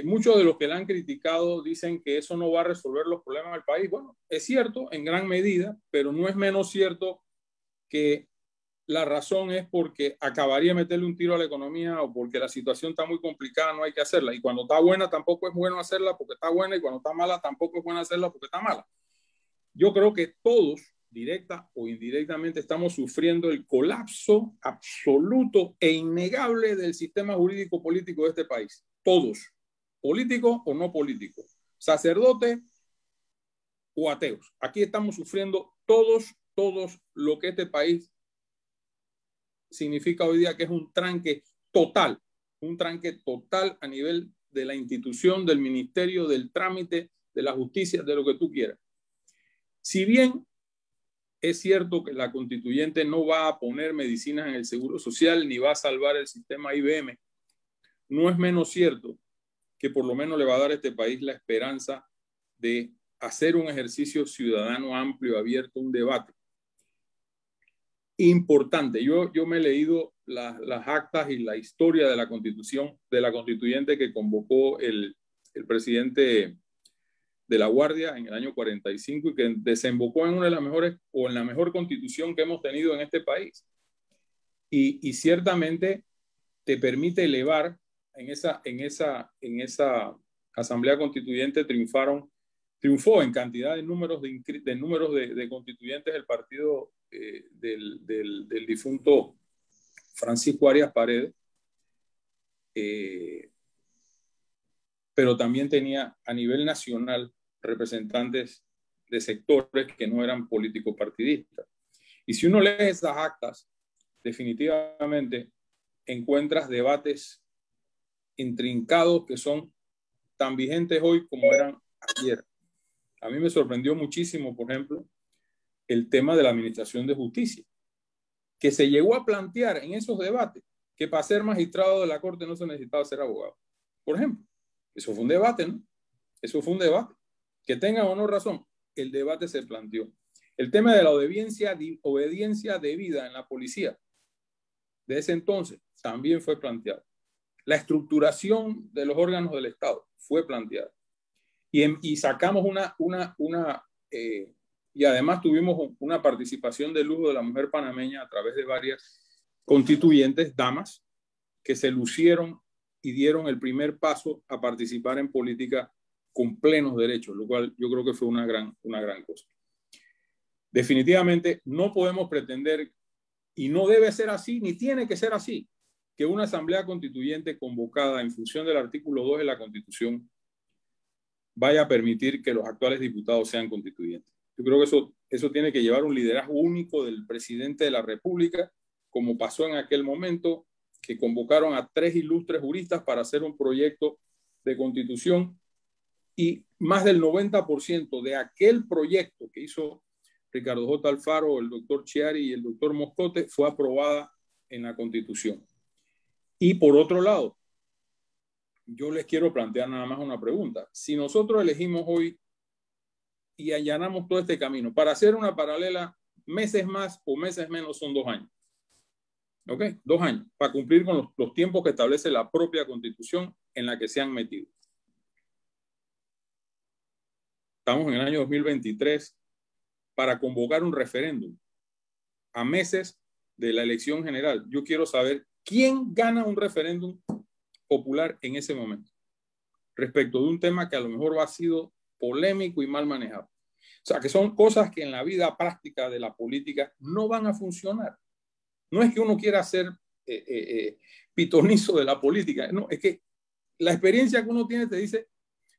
muchos de los que la han criticado dicen que eso no va a resolver los problemas del país. Bueno, es cierto en gran medida, pero no es menos cierto que la razón es porque acabaría de meterle un tiro a la economía o porque la situación está muy complicada, no hay que hacerla. Y cuando está buena tampoco es bueno hacerla porque está buena, y cuando está mala tampoco es bueno hacerla porque está mala. Yo creo que todos, directa o indirectamente, estamos sufriendo el colapso absoluto e innegable del sistema jurídico político de este país. Todos, políticos o no políticos, sacerdotes o ateos. Aquí estamos sufriendo todos lo que este país significa hoy día, que es un tranque total a nivel de la institución, del ministerio, del trámite, de la justicia, de lo que tú quieras. Si bien es cierto que la constituyente no va a poner medicinas en el seguro social ni va a salvar el sistema IBM, no es menos cierto que por lo menos le va a dar a este país la esperanza de hacer un ejercicio ciudadano amplio, abierto, un debate importante. Yo me he leído las actas y la historia de la constitución, de la constituyente que convocó el presidente de la Guardia en el año 45 y que desembocó en una de las mejores o en la mejor constitución que hemos tenido en este país. Y ciertamente te permite elevar en esa asamblea constituyente triunfó en cantidad de números de constituyentes el partido del difunto Francisco Arias Paredes, pero también tenía a nivel nacional representantes de sectores que no eran políticos partidistas. Y si uno lee esas actas, definitivamente encuentras debates intrincados que son tan vigentes hoy como eran ayer. A mí me sorprendió muchísimo, por ejemplo, el tema de la administración de justicia, que se llegó a plantear en esos debates que para ser magistrado de la Corte no se necesitaba ser abogado. Por ejemplo, eso fue un debate, ¿no? Eso fue un debate. Que tengan o no razón, el debate se planteó. El tema de la obediencia debida en la policía de ese entonces también fue planteado. La estructuración de los órganos del Estado fue planteada. Y sacamos y además tuvimos una participación de lujo de la mujer panameña a través de varias constituyentes, damas, que se lucieron y dieron el primer paso a participar en política con plenos derechos, lo cual yo creo que fue una gran cosa. Definitivamente no podemos pretender, y no debe ser así, ni tiene que ser así, que una asamblea constituyente convocada en función del artículo 2 de la Constitución vaya a permitir que los actuales diputados sean constituyentes. Yo creo que eso tiene que llevar un liderazgo único del presidente de la República, como pasó en aquel momento, que convocaron a 3 ilustres juristas para hacer un proyecto de constitución, y más del 90% de aquel proyecto que hizo Ricardo J. Alfaro, el doctor Chiari y el doctor Moscote fue aprobada en la Constitución. Y por otro lado, yo les quiero plantear nada más una pregunta. Si nosotros elegimos hoy y allanamos todo este camino, para hacer una paralela, meses más o meses menos son 2 años. ¿Ok? 2 años, para cumplir con los tiempos que establece la propia Constitución en la que se han metido. Estamos en el año 2023 para convocar un referéndum a meses de la elección general. Yo quiero saber quién gana un referéndum popular en ese momento respecto de un tema que a lo mejor ha sido polémico y mal manejado. O sea, que son cosas que en la vida práctica de la política no van a funcionar. No es que uno quiera ser pitonizo de la política, no, es que la experiencia que uno tiene te dice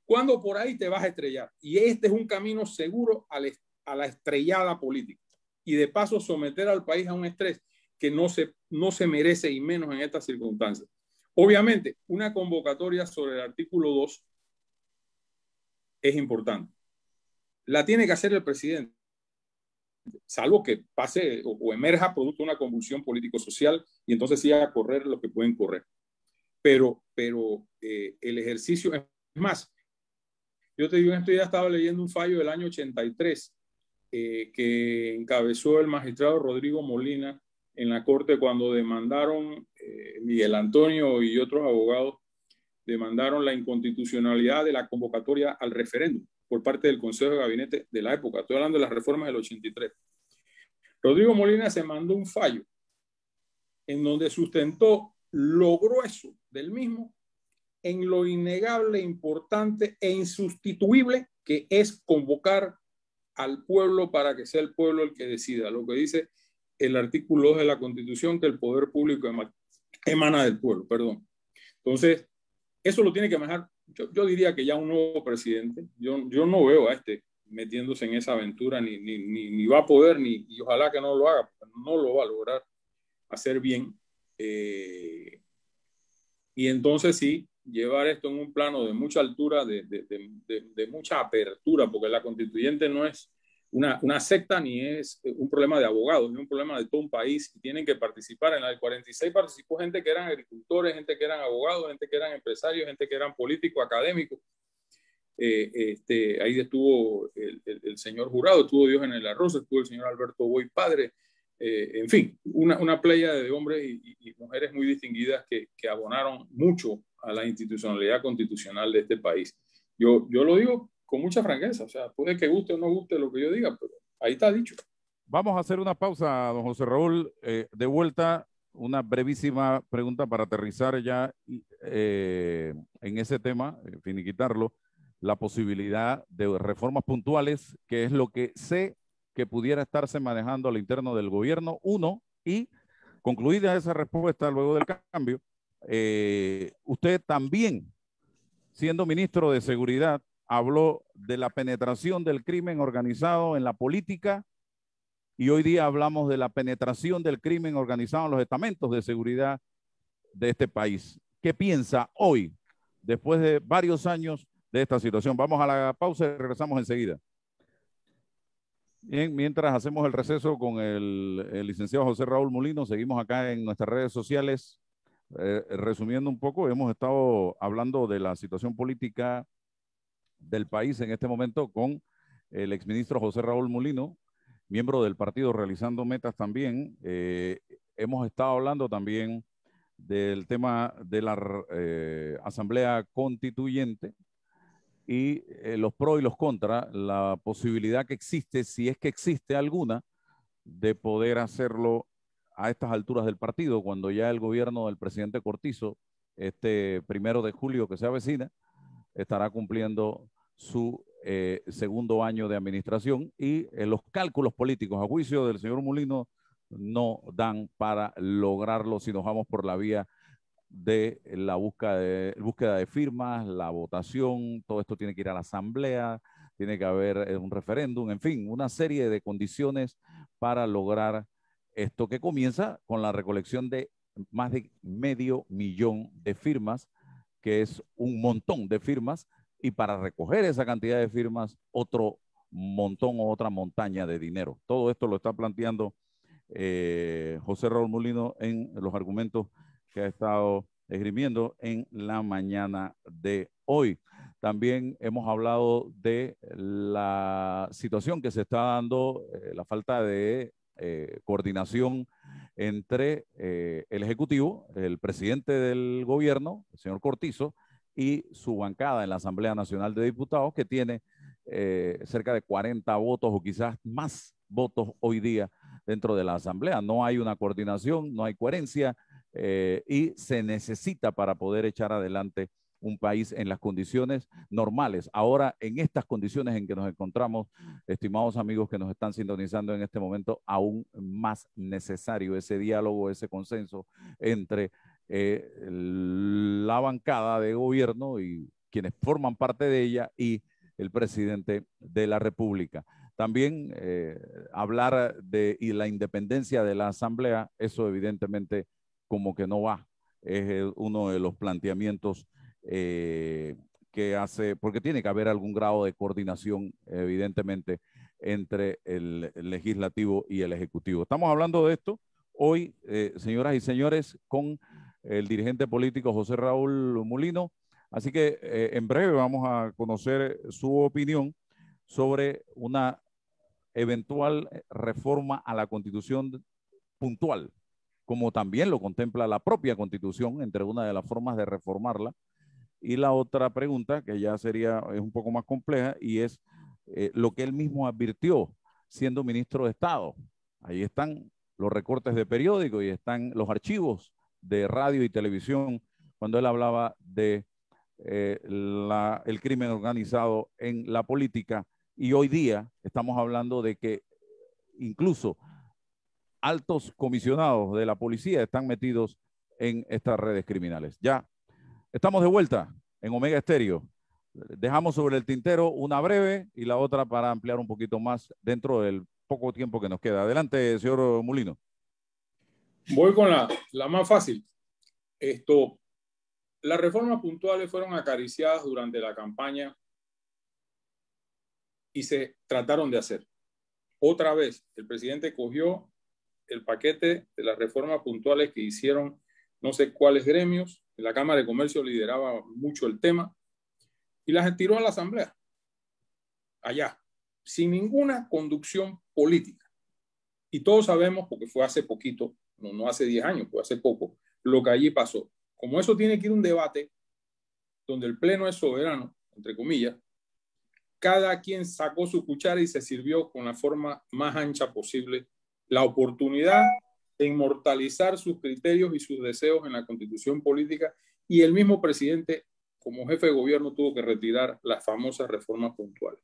cuándo por ahí te vas a estrellar. Y este es un camino seguro a la estrellada política. Y de paso someter al país a un estrés que no se merece, y menos en estas circunstancias. Obviamente, una convocatoria sobre el artículo 2 es importante. La tiene que hacer el presidente, salvo que pase o emerja producto de una convulsión político-social y entonces sí a correr lo que pueden correr. Pero el ejercicio, es más, yo te digo, en esto ya estaba leyendo un fallo del año 83 que encabezó el magistrado Rodrigo Molina en la corte cuando demandaron, Miguel Antonio y otros abogados demandaron la inconstitucionalidad de la convocatoria al referéndum por parte del Consejo de Gabinete de la época. Estoy hablando de las reformas del 83. Rodrigo Molina se mandó un fallo en donde sustentó lo grueso del mismo en lo innegable, importante e insustituible que es convocar al pueblo para que sea el pueblo el que decida. Lo que dice el artículo 2 de la Constitución, que el poder público emana del pueblo. Perdón. Entonces, eso lo tiene que manejar, yo diría que ya un nuevo presidente. Yo no veo a este metiéndose en esa aventura, ni va a poder, y ojalá que no lo haga, porque no lo va a lograr hacer bien. Y entonces sí, llevar esto en un plano de mucha altura, de mucha apertura, porque la constituyente no es una secta ni es un problema de abogados, es un problema de todo un país y tienen que participar. En la del 46 participó gente que eran agricultores, gente que eran abogados, gente que eran empresarios, gente que eran políticos, académicos. Ahí estuvo el señor Jurado, estuvo Dios en el Arroz, estuvo el señor Alberto Boy Padre, en fin, una playa de hombres y mujeres muy distinguidas que abonaron mucho a la institucionalidad constitucional de este país. Yo lo digo con mucha franqueza, o sea, puede que guste o no guste lo que yo diga, pero ahí está dicho. Vamos a hacer una pausa, don José Raúl. De vuelta, una brevísima pregunta para aterrizar ya en ese tema, finiquitarlo, la posibilidad de reformas puntuales, que es lo que sé que pudiera estarse manejando al interno del gobierno, uno, y concluida esa respuesta luego del cambio, usted también, siendo ministro de Seguridad, habló de la penetración del crimen organizado en la política y hoy día hablamos de la penetración del crimen organizado en los estamentos de seguridad de este país. ¿Qué piensa hoy, después de varios años de esta situación? Vamos a la pausa y regresamos enseguida. Bien, mientras hacemos el receso con el licenciado José Raúl Molino, seguimos acá en nuestras redes sociales. Resumiendo un poco, hemos estado hablando de la situación política del país en este momento con el exministro José Raúl Molino, miembro del partido Realizando Metas también. Hemos estado hablando también del tema de la Asamblea Constituyente y los pros y los contras, la posibilidad que existe, si es que existe alguna, de poder hacerlo a estas alturas del partido, cuando ya el gobierno del presidente Cortizo, este 1 de julio que se avecina, estará cumpliendo su segundo año de administración y los cálculos políticos, a juicio del señor Molino, no dan para lograrlo si nos vamos por la vía de la búsqueda de firmas, la votación. Todo esto tiene que ir a la asamblea, tiene que haber un referéndum, en fin, una serie de condiciones para lograr esto, que comienza con la recolección de más de 500,000 de firmas, que es un montón de firmas, y para recoger esa cantidad de firmas, otro montón o otra montaña de dinero. Todo esto lo está planteando José Raúl Mulino en los argumentos que ha estado esgrimiendo en la mañana de hoy. También hemos hablado de la situación que se está dando, la falta de coordinación entre el Ejecutivo, el presidente del gobierno, el señor Cortizo, y su bancada en la Asamblea Nacional de Diputados, que tiene cerca de 40 votos o quizás más votos hoy día dentro de la Asamblea. No hay una coordinación, no hay coherencia y se necesita para poder echar adelante un país en las condiciones normales. Ahora, en estas condiciones en que nos encontramos, estimados amigos que nos están sintonizando en este momento, aún más necesario ese diálogo, ese consenso entre la bancada de gobierno y quienes forman parte de ella y el presidente de la República. También hablar de la independencia de la Asamblea, eso evidentemente como que no va. Es uno de los planteamientos que hace, porque tiene que haber algún grado de coordinación, evidentemente, entre el legislativo y el ejecutivo. Estamos hablando de esto hoy, señoras y señores, con el dirigente político José Raúl Mulino. Así que en breve vamos a conocer su opinión sobre una eventual reforma a la Constitución puntual, como también lo contempla la propia Constitución, entre una de las formas de reformarla. Y la otra pregunta, que ya es un poco más compleja, y es lo que él mismo advirtió siendo ministro de Estado. Ahí están los recortes de periódicos y están los archivos de radio y televisión cuando él hablaba de el crimen organizado en la política. Y hoy día estamos hablando de que incluso altos comisionados de la policía están metidos en estas redes criminales. Ya estamos de vuelta en Omega Estéreo. Dejamos sobre el tintero una breve y la otra para ampliar un poquito más dentro del poco tiempo que nos queda. Adelante, señor Mulino. Voy con la más fácil. Las reformas puntuales fueron acariciadas durante la campaña y se trataron de hacer. Otra vez, el presidente cogió el paquete de las reformas puntuales que hicieron no sé cuáles gremios, la Cámara de Comercio lideraba mucho el tema, y las tiró a la Asamblea, allá, sin ninguna conducción política. Y todos sabemos, porque fue hace poquito, no hace 10 años, fue hace poco, lo que allí pasó. Como eso tiene que ir un debate donde el pleno es soberano, entre comillas, cada quien sacó su cuchara y se sirvió con la forma más ancha posible la oportunidad de inmortalizar sus criterios y sus deseos en la Constitución política, y el mismo presidente, como jefe de gobierno, tuvo que retirar las famosas reformas puntuales.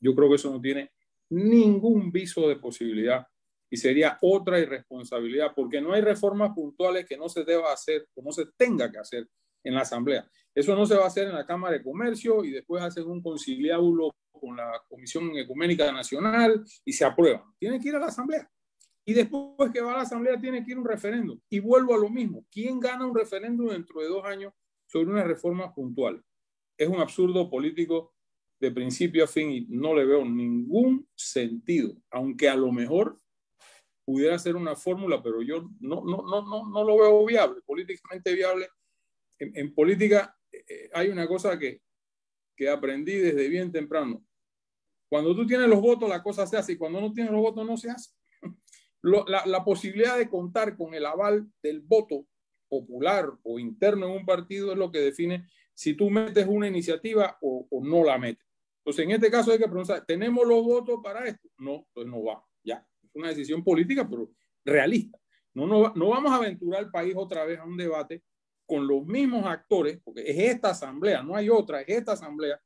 Yo creo que eso no tiene ningún viso de posibilidad y sería otra irresponsabilidad, porque no hay reformas puntuales que no se deba hacer o no se tenga que hacer en la Asamblea. Eso no se va a hacer en la Cámara de Comercio y después hacen un conciliábulo con la Comisión Ecuménica Nacional y se aprueban. Tienen que ir a la Asamblea. Y después que va a la Asamblea tiene que ir un referéndum. Y vuelvo a lo mismo. ¿Quién gana un referéndum dentro de 2 años sobre una reforma puntual? Es un absurdo político de principio a fin y no le veo ningún sentido, aunque a lo mejor pudiera ser una fórmula, pero yo no lo veo viable, políticamente viable. En política hay una cosa que aprendí desde bien temprano. Cuando tú tienes los votos, la cosa se hace, y cuando no tienes los votos, no se hace. La posibilidad de contar con el aval del voto popular o interno en un partido es lo que define si tú metes una iniciativa o no la metes. Entonces, en este caso hay que preguntar, ¿tenemos los votos para esto? No, pues no va. Ya, es una decisión política, pero realista. No vamos a aventurar al país otra vez a un debate con los mismos actores, porque es esta asamblea, no hay otra, es esta asamblea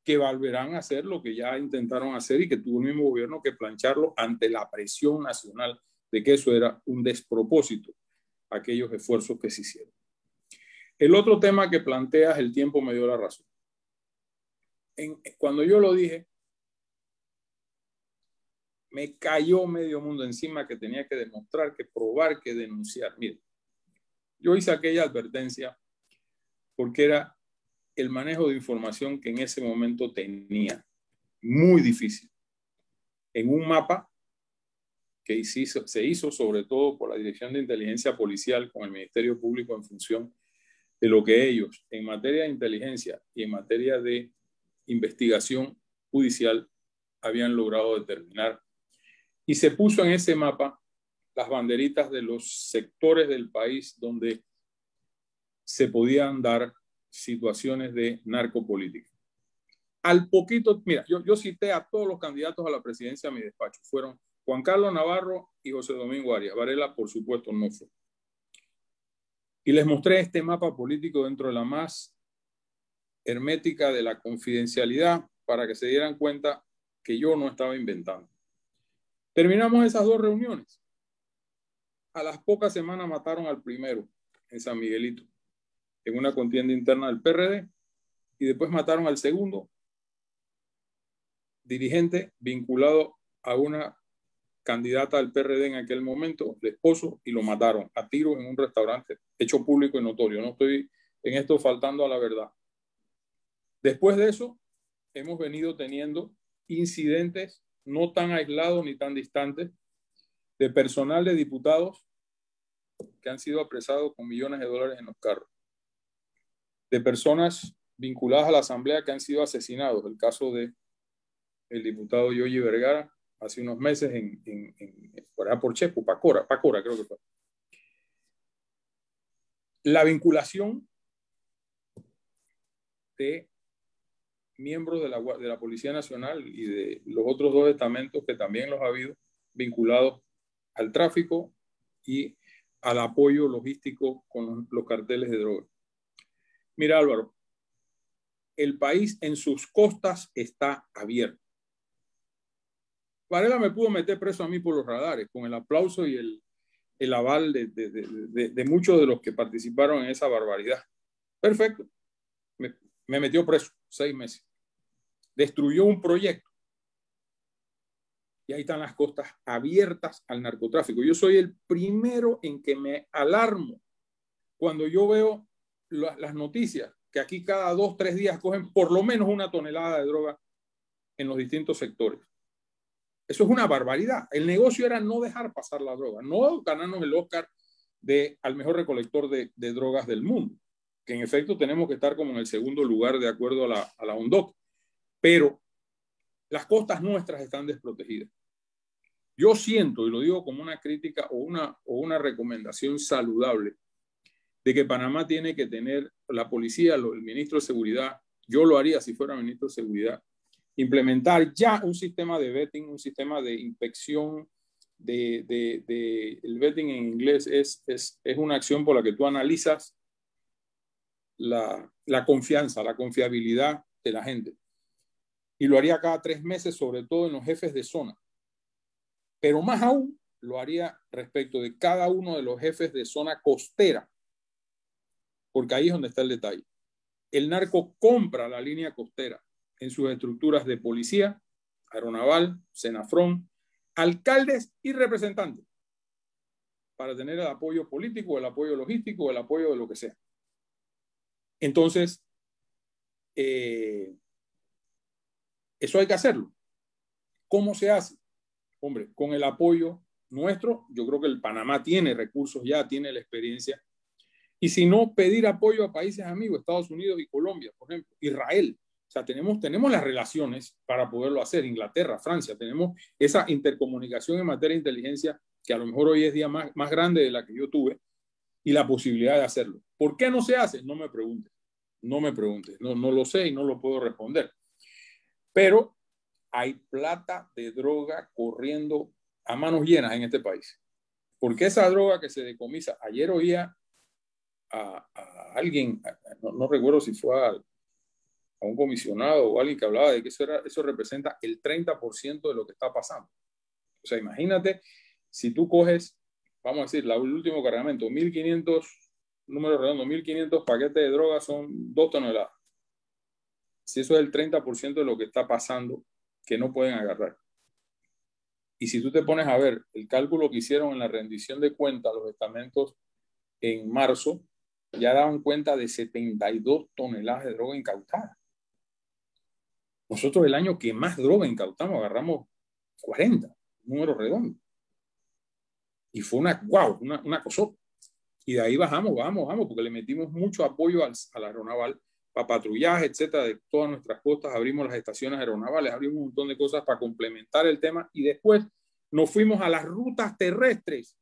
que volverán a hacer lo que ya intentaron hacer y que tuvo el mismo gobierno que plancharlo ante la presión nacional de que eso era un despropósito, aquellos esfuerzos que se hicieron. El otro tema que planteas, el tiempo me dio la razón. Cuando yo lo dije, me cayó medio mundo encima que tenía que demostrar, que probar, que denunciar. Mire, yo hice aquella advertencia porque era el manejo de información que en ese momento tenía muy difícil. En un mapa que se hizo sobre todo por la Dirección de Inteligencia Policial con el Ministerio Público en función de lo que ellos en materia de inteligencia y en materia de investigación judicial habían logrado determinar. Y se puso en ese mapa las banderitas de los sectores del país donde se podían dar situaciones de narcopolítica. Al poquito, mira, yo cité a todos los candidatos a la presidencia a mi despacho. Fueron Juan Carlos Navarro y José Domingo Arias. Varela, por supuesto, no fue. Y les mostré este mapa político dentro de la más hermética de la confidencialidad para que se dieran cuenta que yo no estaba inventando. Terminamos esas dos reuniones. A las pocas semanas mataron al primero en San Miguelito, en una contienda interna del PRD, y después mataron al segundo dirigente vinculado a una candidata del PRD en aquel momento, el esposo, y lo mataron a tiros en un restaurante, hecho público y notorio. No estoy en esto faltando a la verdad. Después de eso, hemos venido teniendo incidentes no tan aislados ni tan distantes de personal de diputados que han sido apresados con millones de dólares en los carros, de personas vinculadas a la Asamblea que han sido asesinados. El caso de el diputado Yoyi Vergara hace unos meses por allá por Chepo, Pacora creo que fue. La vinculación de miembros de la Policía Nacional y de los otros dos estamentos que también los ha habido vinculados al tráfico y al apoyo logístico con los carteles de droga. Mira, Álvaro, el país en sus costas está abierto. Varela me pudo meter preso a mí por los radares, con el aplauso y el aval de muchos de los que participaron en esa barbaridad. Perfecto. Me metió preso 6 meses. Destruyó un proyecto. Y ahí están las costas abiertas al narcotráfico. Yo soy el primero en que me alarmo cuando yo veo las noticias, que aquí cada 2 o 3 días cogen por lo menos 1 tonelada de droga en los distintos sectores. Eso es una barbaridad. El negocio era no dejar pasar la droga, no ganarnos el Oscar al mejor recolector de drogas del mundo, que en efecto tenemos que estar como en el segundo lugar de acuerdo a la UNODC, pero las costas nuestras están desprotegidas. Yo siento, y lo digo como una crítica o una recomendación saludable, de que Panamá tiene que tener la policía, el ministro de Seguridad, yo lo haría si fuera ministro de Seguridad, implementar ya un sistema de vetting, un sistema de inspección. El vetting en inglés es una acción por la que tú analizas la confianza, la confiabilidad de la gente. Y lo haría cada 3 meses, sobre todo en los jefes de zona. Pero más aún, lo haría respecto de cada uno de los jefes de zona costera, porque ahí es donde está el detalle. El narco compra la línea costera en sus estructuras de policía, aeronaval, Senafrón, alcaldes y representantes, para tener el apoyo político, el apoyo logístico, el apoyo de lo que sea. Entonces, eso hay que hacerlo. ¿Cómo se hace? Hombre, con el apoyo nuestro. Yo creo que el Panamá tiene recursos ya, tiene la experiencia. Y si no, pedir apoyo a países amigos, Estados Unidos y Colombia, por ejemplo, Israel. O sea, tenemos las relaciones para poderlo hacer. Inglaterra, Francia, tenemos esa intercomunicación en materia de inteligencia que a lo mejor hoy es día más grande de la que yo tuve, y la posibilidad de hacerlo. ¿Por qué no se hace? No me preguntes. No me preguntes. No lo sé y no lo puedo responder. Pero hay plata de droga corriendo a manos llenas en este país. Porque esa droga que se decomisa, ayer oía a alguien, no recuerdo si fue a un comisionado o alguien que hablaba de que eso representa el 30% de lo que está pasando. O sea, imagínate si tú coges, vamos a decir, el último cargamento, 1.500, número redondo, 1.500 paquetes de droga son 2 toneladas. Si eso es el 30% de lo que está pasando, que no pueden agarrar. Y si tú te pones a ver el cálculo que hicieron en la rendición de cuentas los estamentos en marzo, ya daban cuenta de 72 toneladas de droga incautada. Nosotros el año que más droga incautamos agarramos 40, número redondo. Y fue una cosota. Y de ahí vamos, porque le metimos mucho apoyo a la aeronaval para patrullaje, etcétera, de todas nuestras costas. Abrimos las estaciones aeronavales, abrimos un montón de cosas para complementar el tema. Y después nos fuimos a las rutas terrestres,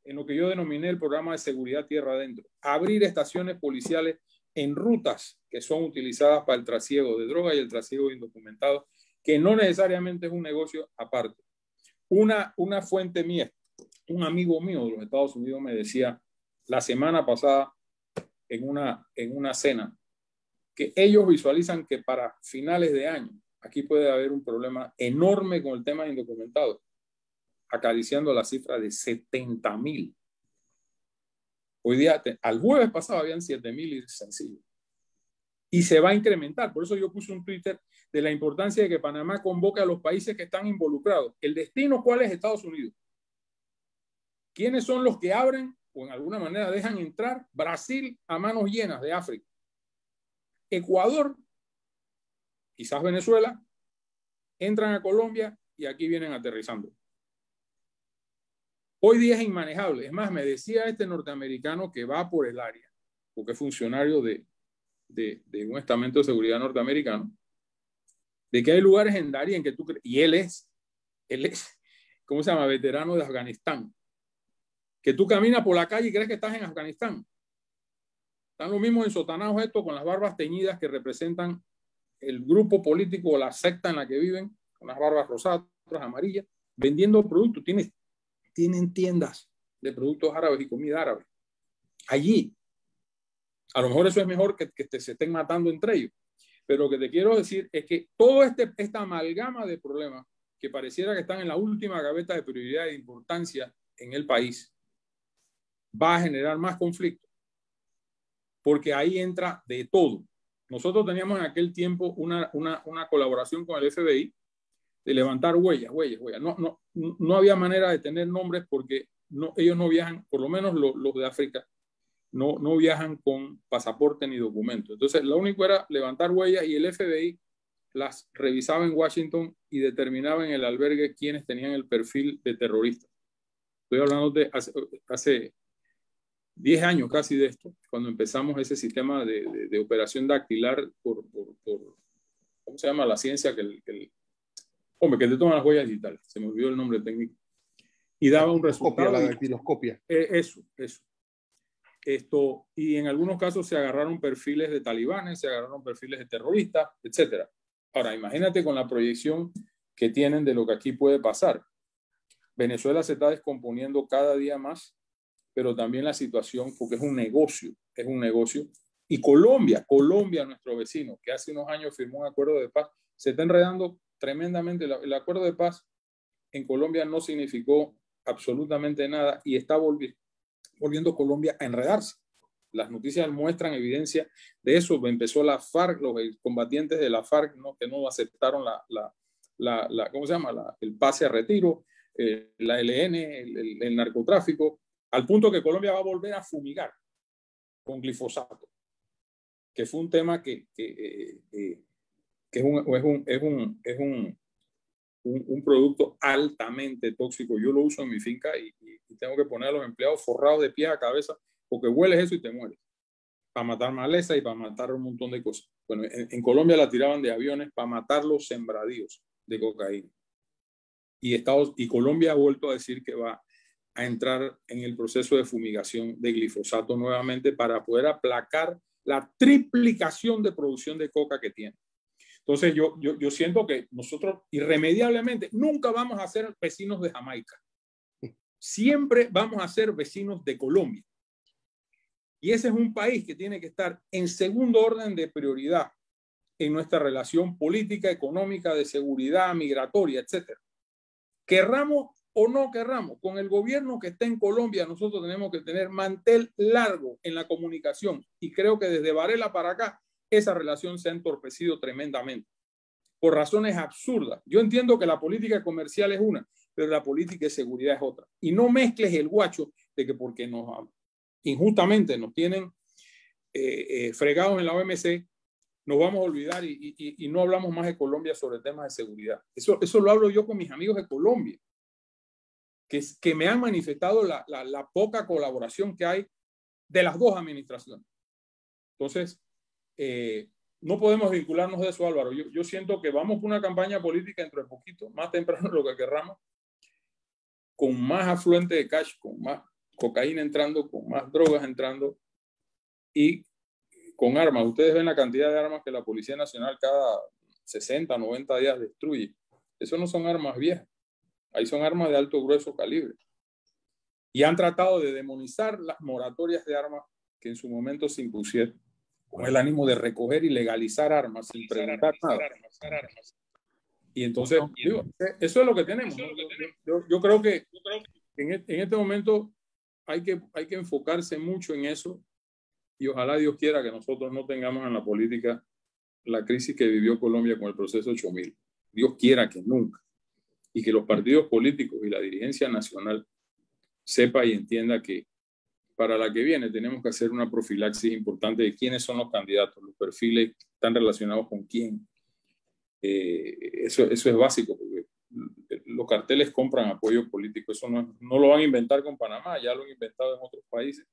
en lo que yo denominé el programa de seguridad tierra adentro. Abrir estaciones policiales en rutas que son utilizadas para el trasiego de droga y el trasiego de indocumentados, que no necesariamente es un negocio aparte. Una fuente mía, un amigo mío de los Estados Unidos me decía la semana pasada en una cena que ellos visualizan que para finales de año aquí puede haber un problema enorme con el tema de indocumentados, acariciando la cifra de 70,000. Hoy día, al jueves pasado, habían 7,000 sencillos. Y se va a incrementar. Por eso yo puse un Twitter de la importancia de que Panamá convoque a los países que están involucrados. ¿El destino cuál es? Estados Unidos. ¿Quiénes son los que abren o en alguna manera dejan entrar? Brasil a manos llenas de África. Ecuador, quizás Venezuela, entran a Colombia y aquí vienen aterrizando. Hoy día es inmanejable. Es más, me decía este norteamericano que va por el área, porque es funcionario de un estamento de seguridad norteamericano, de que hay lugares en Darien que tú crees, y él es, ¿cómo se llama? Veterano de Afganistán, que tú caminas por la calle y crees que estás en Afganistán. Están los mismos ensotanados estos con las barbas teñidas que representan el grupo político o la secta en la que viven, con las barbas rosadas, otras amarillas, vendiendo productos. Tienen tiendas de productos árabes y comida árabe. Allí. A lo mejor eso es mejor que se estén matando entre ellos. Pero lo que te quiero decir es que todo esta amalgama de problemas que pareciera que están en la última gaveta de prioridad e de importancia en el país va a generar más conflicto. Porque ahí entra de todo. Nosotros teníamos en aquel tiempo una colaboración con el FBI de levantar huellas. No había manera de tener nombres porque ellos no viajan, por lo menos los de África, no viajan con pasaporte ni documento. Entonces, lo único era levantar huellas y el FBI las revisaba en Washington y determinaba en el albergue quiénes tenían el perfil de terroristas. Estoy hablando de hace 10 años casi de esto, cuando empezamos ese sistema de operación dactilar por ¿cómo se llama? La ciencia que te toman las huellas digitales. Se me olvidó el nombre técnico. Y daba un resultado. La dactiloscopia. Eso. Y en algunos casos se agarraron perfiles de talibanes, se agarraron perfiles de terroristas, etc. Ahora, imagínate con la proyección que tienen de lo que aquí puede pasar. Venezuela se está descomponiendo cada día más, pero también la situación, porque es un negocio. Y Colombia, nuestro vecino, que hace unos años firmó un acuerdo de paz, se está enredando tremendamente. El acuerdo de paz en Colombia no significó absolutamente nada y está volviendo Colombia a enredarse. Las noticias muestran evidencia de eso. Empezó la FARC, los combatientes de la FARC que no aceptaron ¿cómo se llama? El pase a retiro, la ELN, el narcotráfico, al punto que Colombia va a volver a fumigar con glifosato, que fue un tema que es un producto altamente tóxico. Yo lo uso en mi finca y tengo que poner a los empleados forrados de pies a cabeza porque hueles eso y te mueres. Para matar maleza y para matar un montón de cosas. Bueno, en Colombia la tiraban de aviones para matar los sembradíos de cocaína. Y Colombia ha vuelto a decir que va a entrar en el proceso de fumigación de glifosato nuevamente para poder aplacar la triplicación de producción de coca que tiene. Entonces yo siento que nosotros irremediablemente nunca vamos a ser vecinos de Jamaica. Siempre vamos a ser vecinos de Colombia. Y ese es un país que tiene que estar en segundo orden de prioridad en nuestra relación política, económica, de seguridad, migratoria, etc. Querramos o no querramos, con el gobierno que esté en Colombia, nosotros tenemos que tener mantel largo en la comunicación. Y creo que desde Varela para acá, esa relación se ha entorpecido tremendamente por razones absurdas. Yo entiendo que la política comercial es una, pero la política de seguridad es otra. Y no mezcles el guacho de que porque injustamente nos tienen fregados en la OMC, nos vamos a olvidar y no hablamos más de Colombia sobre temas de seguridad. Eso lo hablo yo con mis amigos de Colombia. que me han manifestado la poca colaboración que hay de las dos administraciones. Entonces, no podemos vincularnos de eso, Álvaro. Yo siento que vamos por una campaña política dentro de poquito, más temprano de lo que querramos, con más afluente de cash, con más cocaína entrando, con más drogas entrando y con armas. Ustedes ven la cantidad de armas que la Policía Nacional cada 60, 90 días destruye. Eso no son armas viejas. Ahí son armas de alto grueso calibre. Y han tratado de demonizar las moratorias de armas que en su momento se impusieron, con el ánimo de recoger y legalizar armas sin preguntar nada. Y entonces, digo, eso es lo que tenemos, ¿no? Yo creo que en este momento hay que enfocarse mucho en eso y ojalá Dios quiera que nosotros no tengamos en la política la crisis que vivió Colombia con el proceso 8000. Dios quiera que nunca. Y que los partidos políticos y la dirigencia nacional sepa y entienda que para la que viene tenemos que hacer una profilaxis importante de quiénes son los candidatos, los perfiles están relacionados con quién. Eso es básico, porque los carteles compran apoyo político. Eso no lo van a inventar con Panamá, ya lo han inventado en otros países.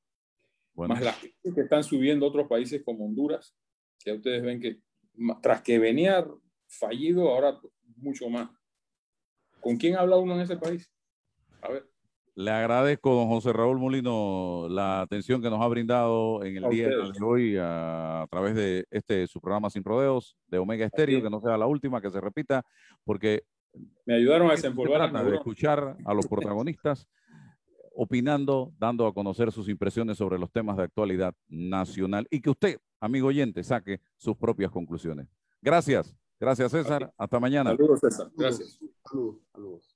Bueno. Más las que están subiendo otros países como Honduras, que ustedes ven que tras que venía fallido, ahora mucho más. ¿Con quién habla uno en ese país? A ver. Le agradezco, don José Raúl Molino, la atención que nos ha brindado en el día de hoy a través de su programa Sin Rodeos de Omega Estéreo, que no sea la última, que se repita, porque me ayudaron a desempolvar de escuchar a los protagonistas opinando, dando a conocer sus impresiones sobre los temas de actualidad nacional y que usted, amigo oyente, saque sus propias conclusiones. Gracias. Gracias, César. Hasta mañana. Saludos, César. Gracias. Saludos.